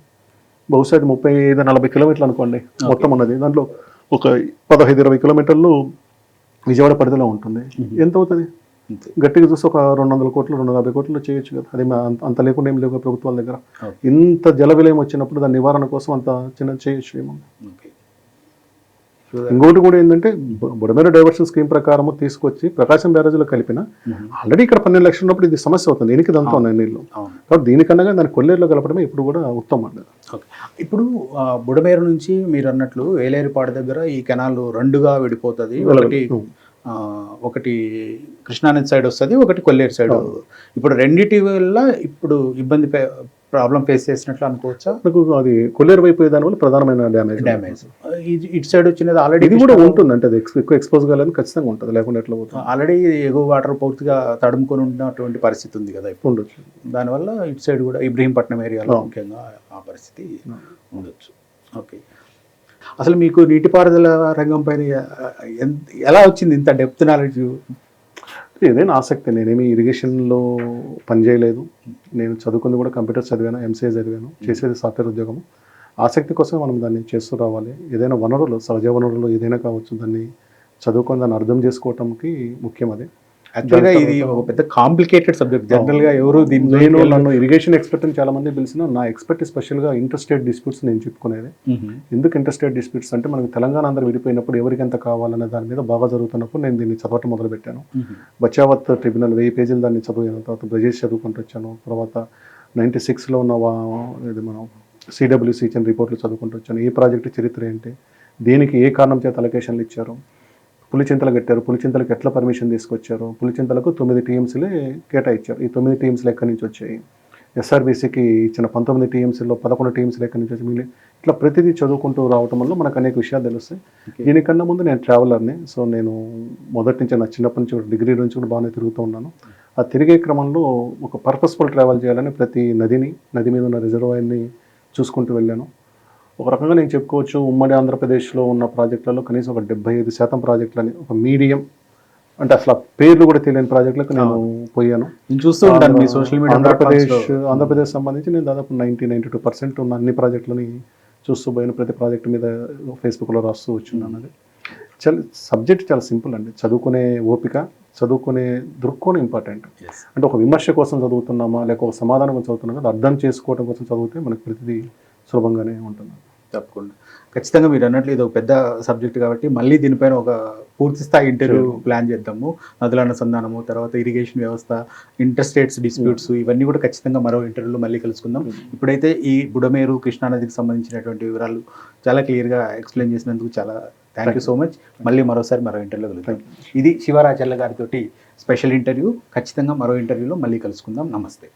బహుశా అది 35-40 కిలోమీటర్లు అనుకోండి మొత్తం ఉన్నది. దాంట్లో ఒక 15-20 కిలోమీటర్లు విజయవాడ పరిధిలో ఉంటుంది. ఎంత అవుతుంది అంతే. గట్టిగా చూస్తే ఒక 200 కోట్లు 250 కోట్లు చేయొచ్చు కదా. అది అంత లేకుండా ఏం లేవు ప్రభుత్వాల దగ్గర. Okay. ఇంత జల విలయం వచ్చినప్పుడు దాని నివారణ కోసం అంత చిన్న చేయొచ్చు ఏమో. ఓకే. ఇంకోటి కూడా ఏంటంటే బుడమేరు డైవర్షన్ స్కీమ్ ప్రకారం తీసుకొచ్చి ప్రకాశం బ్యారేజ్లో కలిపిన ఆల్రెడీ ఇక్కడ 12 లక్షలు ఉన్నప్పుడు ఇది సమస్య అవుతుంది. దీనికి ఇదంతా ఉన్నాయి నీళ్ళు. అవును. కాబట్టి దీనికన్నా దాని కొల్లేరులో కలపడమే ఇప్పుడు కూడా ఉత్తమం అండి. ఓకే. ఇప్పుడు బుడమేరు నుంచి మీరు అన్నట్లు వేలేరుపాడు దగ్గర ఈ కెనాల్ రెండుగా విడిపోతుంది. ఒకటి కృష్ణానది సైడ్ వస్తుంది, ఒకటి కొల్లేరు సైడ్. ఇప్పుడు రెండిటి వల్ల ఇప్పుడు ఇబ్బంది ప్రాబ్లం ఫేస్ చేసినట్లు అనుకోవచ్చా? నాకు అది కొల్లేరు వైపు దానివల్ల ప్రధానమైన డ్యామేజ్. ఇటు సైడ్ వచ్చినది ఆల్రెడీ ఇది కూడా ఉంటుంది. అంటే అది ఎక్కువ ఎక్స్పోజ్ కాలేదు ఖచ్చితంగా ఉంటుంది, లేకుండా ఎట్లా పోతుంది. ఆల్రెడీ ఎగువ వాటర్ పూర్తిగా తడుముకొని ఉన్నటువంటి పరిస్థితి ఉంది కదా ఇప్పుడు. ఉండొచ్చు. దానివల్ల ఇటు సైడ్ కూడా ఇబ్రహీంపట్నం ఏరియాలో ముఖ్యంగా ఆ పరిస్థితి ఉండొచ్చు. ఓకే. అసలు మీకు నీటిపారుదల రంగం పైన ఎలా వచ్చింది ఇంత డెప్త్ నాలెడ్జ్? ఏదైనా ఆసక్తి. నేనేమి ఇరిగేషన్లో పనిచేయలేదు. నేను చదువుకుంది కూడా కంప్యూటర్ చదివాను, ఎంసీఏ చదివాను, చేసేది సాఫ్ట్వేర్ ఉద్యోగం. ఆసక్తి కోసం మనం దాన్ని చేస్తూ రావాలి. ఏదైనా వనరులు, సహజ వనరులు ఏదైనా కావచ్చు, దాన్ని చదువుకొని దాన్ని అర్థం చేసుకోవటానికి ముఖ్యం. అది యాక్చువల్గా ఇది ఒక పెద్ద కాంప్లికేటెడ్ సబ్జెక్ట్. జనరల్గా ఎవరు నేను నన్ను ఇరిగేషన్ ఎక్స్పర్ట్ అని చాలా మంది పిలిచిన, నా ఎక్స్పర్ట్ స్పెషల్గా ఇంటర్స్టేట్ డిస్ప్యూట్స్ నేను చెప్పుకునేది. ఎందుకు ఇంటర్స్టేట్ డిస్ప్యూట్స్ అంటే మనకి తెలంగాణ అందరూ విడిపోయినప్పుడు ఎవరికి ఎంత కావాలనే దాని మీద బాగా జరుగుతున్నప్పుడు నేను దీన్ని చదవటం మొదలుపెట్టాను. బచావత్ ట్రిబ్యునల్ 1000 పేజీలు దాన్ని చదివాను. తర్వాత బ్రజేష్ చదువుకుంటూ వచ్చాను. తర్వాత 96లో ఉన్న ఇది మనం సిడబ్ల్యూసి ఇచ్చిన రిపోర్ట్లు చదువుకుంటూ వచ్చాను. ఏ ప్రాజెక్టు చరిత్ర ఏంటి, దేనికి ఏ కారణం చేత అలొకేషన్లు ఇచ్చారు, పులిచింతలు కట్టారు, పులిచింతలకు ఎట్లా పర్మిషన్ తీసుకొచ్చారు, పులిచింతలకు 9 టీఎంసీలే కేటాయించారు. ఈ 9 టీఎంసీలు ఎక్కడి నుంచి వచ్చాయి, ఎస్ఆర్బీసీకి ఇచ్చిన 19 టీఎంసీలో 11 టీఎంసీలు ఎక్కడి నుంచి వచ్చి, ఇట్లా ప్రతిదీ చదువుకుంటూ రావటం వల్ల మనకు అనేక విషయాలు తెలుస్తాయి. దీనికన్నా ముందు నేను ట్రావెలర్ని. సో నేను మొదటి నుంచి, నా చిన్నప్పటి నుంచి కూడా, డిగ్రీ నుంచి కూడా బాగానే తిరుగుతూ ఉన్నాను. ఆ తిరిగే క్రమంలో ఒక పర్పస్ఫుల్ ట్రావెల్ చేయాలని ప్రతి నది మీద ఉన్న రిజర్వాయర్ని చూసుకుంటూ వెళ్ళాను. ఒక రకంగా నేను చెప్పుకోవచ్చు, ఉమ్మడి ఆంధ్రప్రదేశ్లో ఉన్న ప్రాజెక్టులలో కనీసం ఒక 75% ప్రాజెక్టులని, ఒక మీడియం అంటే అసలు ఆ పేర్లు కూడా తెలియని ప్రాజెక్టులకు నేను పోయాను. నేను చూస్తూ ఉంటాను మీ సోషల్ మీడియా. ఆంధ్రప్రదేశ్ సంబంధించి నేను దాదాపు 90-92% ఉన్న అన్ని ప్రాజెక్టులని చూస్తూ పోయాను. ప్రతి ప్రాజెక్టు మీద ఫేస్బుక్లో రాస్తూ వచ్చున్నాను. అది సబ్జెక్ట్ చాలా సింపుల్ అండి. చదువుకునే ఓపిక, చదువుకునే దృక్కోణం ఇంపార్టెంట్. అంటే ఒక విమర్శ కోసం చదువుతున్నామా, లేక ఒక సమాధానం కోసం చదువుతున్నామా, అది అర్థం చేసుకోవడం కోసం చదివితే మనకు ప్రతిదీ సులభంగానే ఉంటుంది. తప్పకుండా. ఖచ్చితంగా మీరు అన్నట్లు ఇది ఒక పెద్ద సబ్జెక్ట్ కాబట్టి మళ్ళీ దీనిపైన ఒక పూర్తి స్థాయి ఇంటర్వ్యూ ప్లాన్ చేద్దాము. నదుల అనుసంధానము, తర్వాత ఇరిగేషన్ వ్యవస్థ, ఇంటర్ స్టేట్స్ డిస్ప్యూట్స్, ఇవన్నీ కూడా ఖచ్చితంగా మరో ఇంటర్వ్యూలో మళ్ళీ కలుసుకుందాం. ఇప్పుడైతే ఈ బుడమేరు కృష్ణానదికి సంబంధించినటువంటి వివరాలు చాలా క్లియర్గా ఎక్స్ప్లెయిన్ చేసినందుకు చాలా థ్యాంక్ యూ సో మచ్. మళ్ళీ మరోసారి మరో ఇంటర్వ్యూలో కలుగుతాం. ఇది శివరాచర్ల గారితో స్పెషల్ ఇంటర్వ్యూ. ఖచ్చితంగా మరో ఇంటర్వ్యూలో మళ్ళీ కలుసుకుందాం. నమస్తే.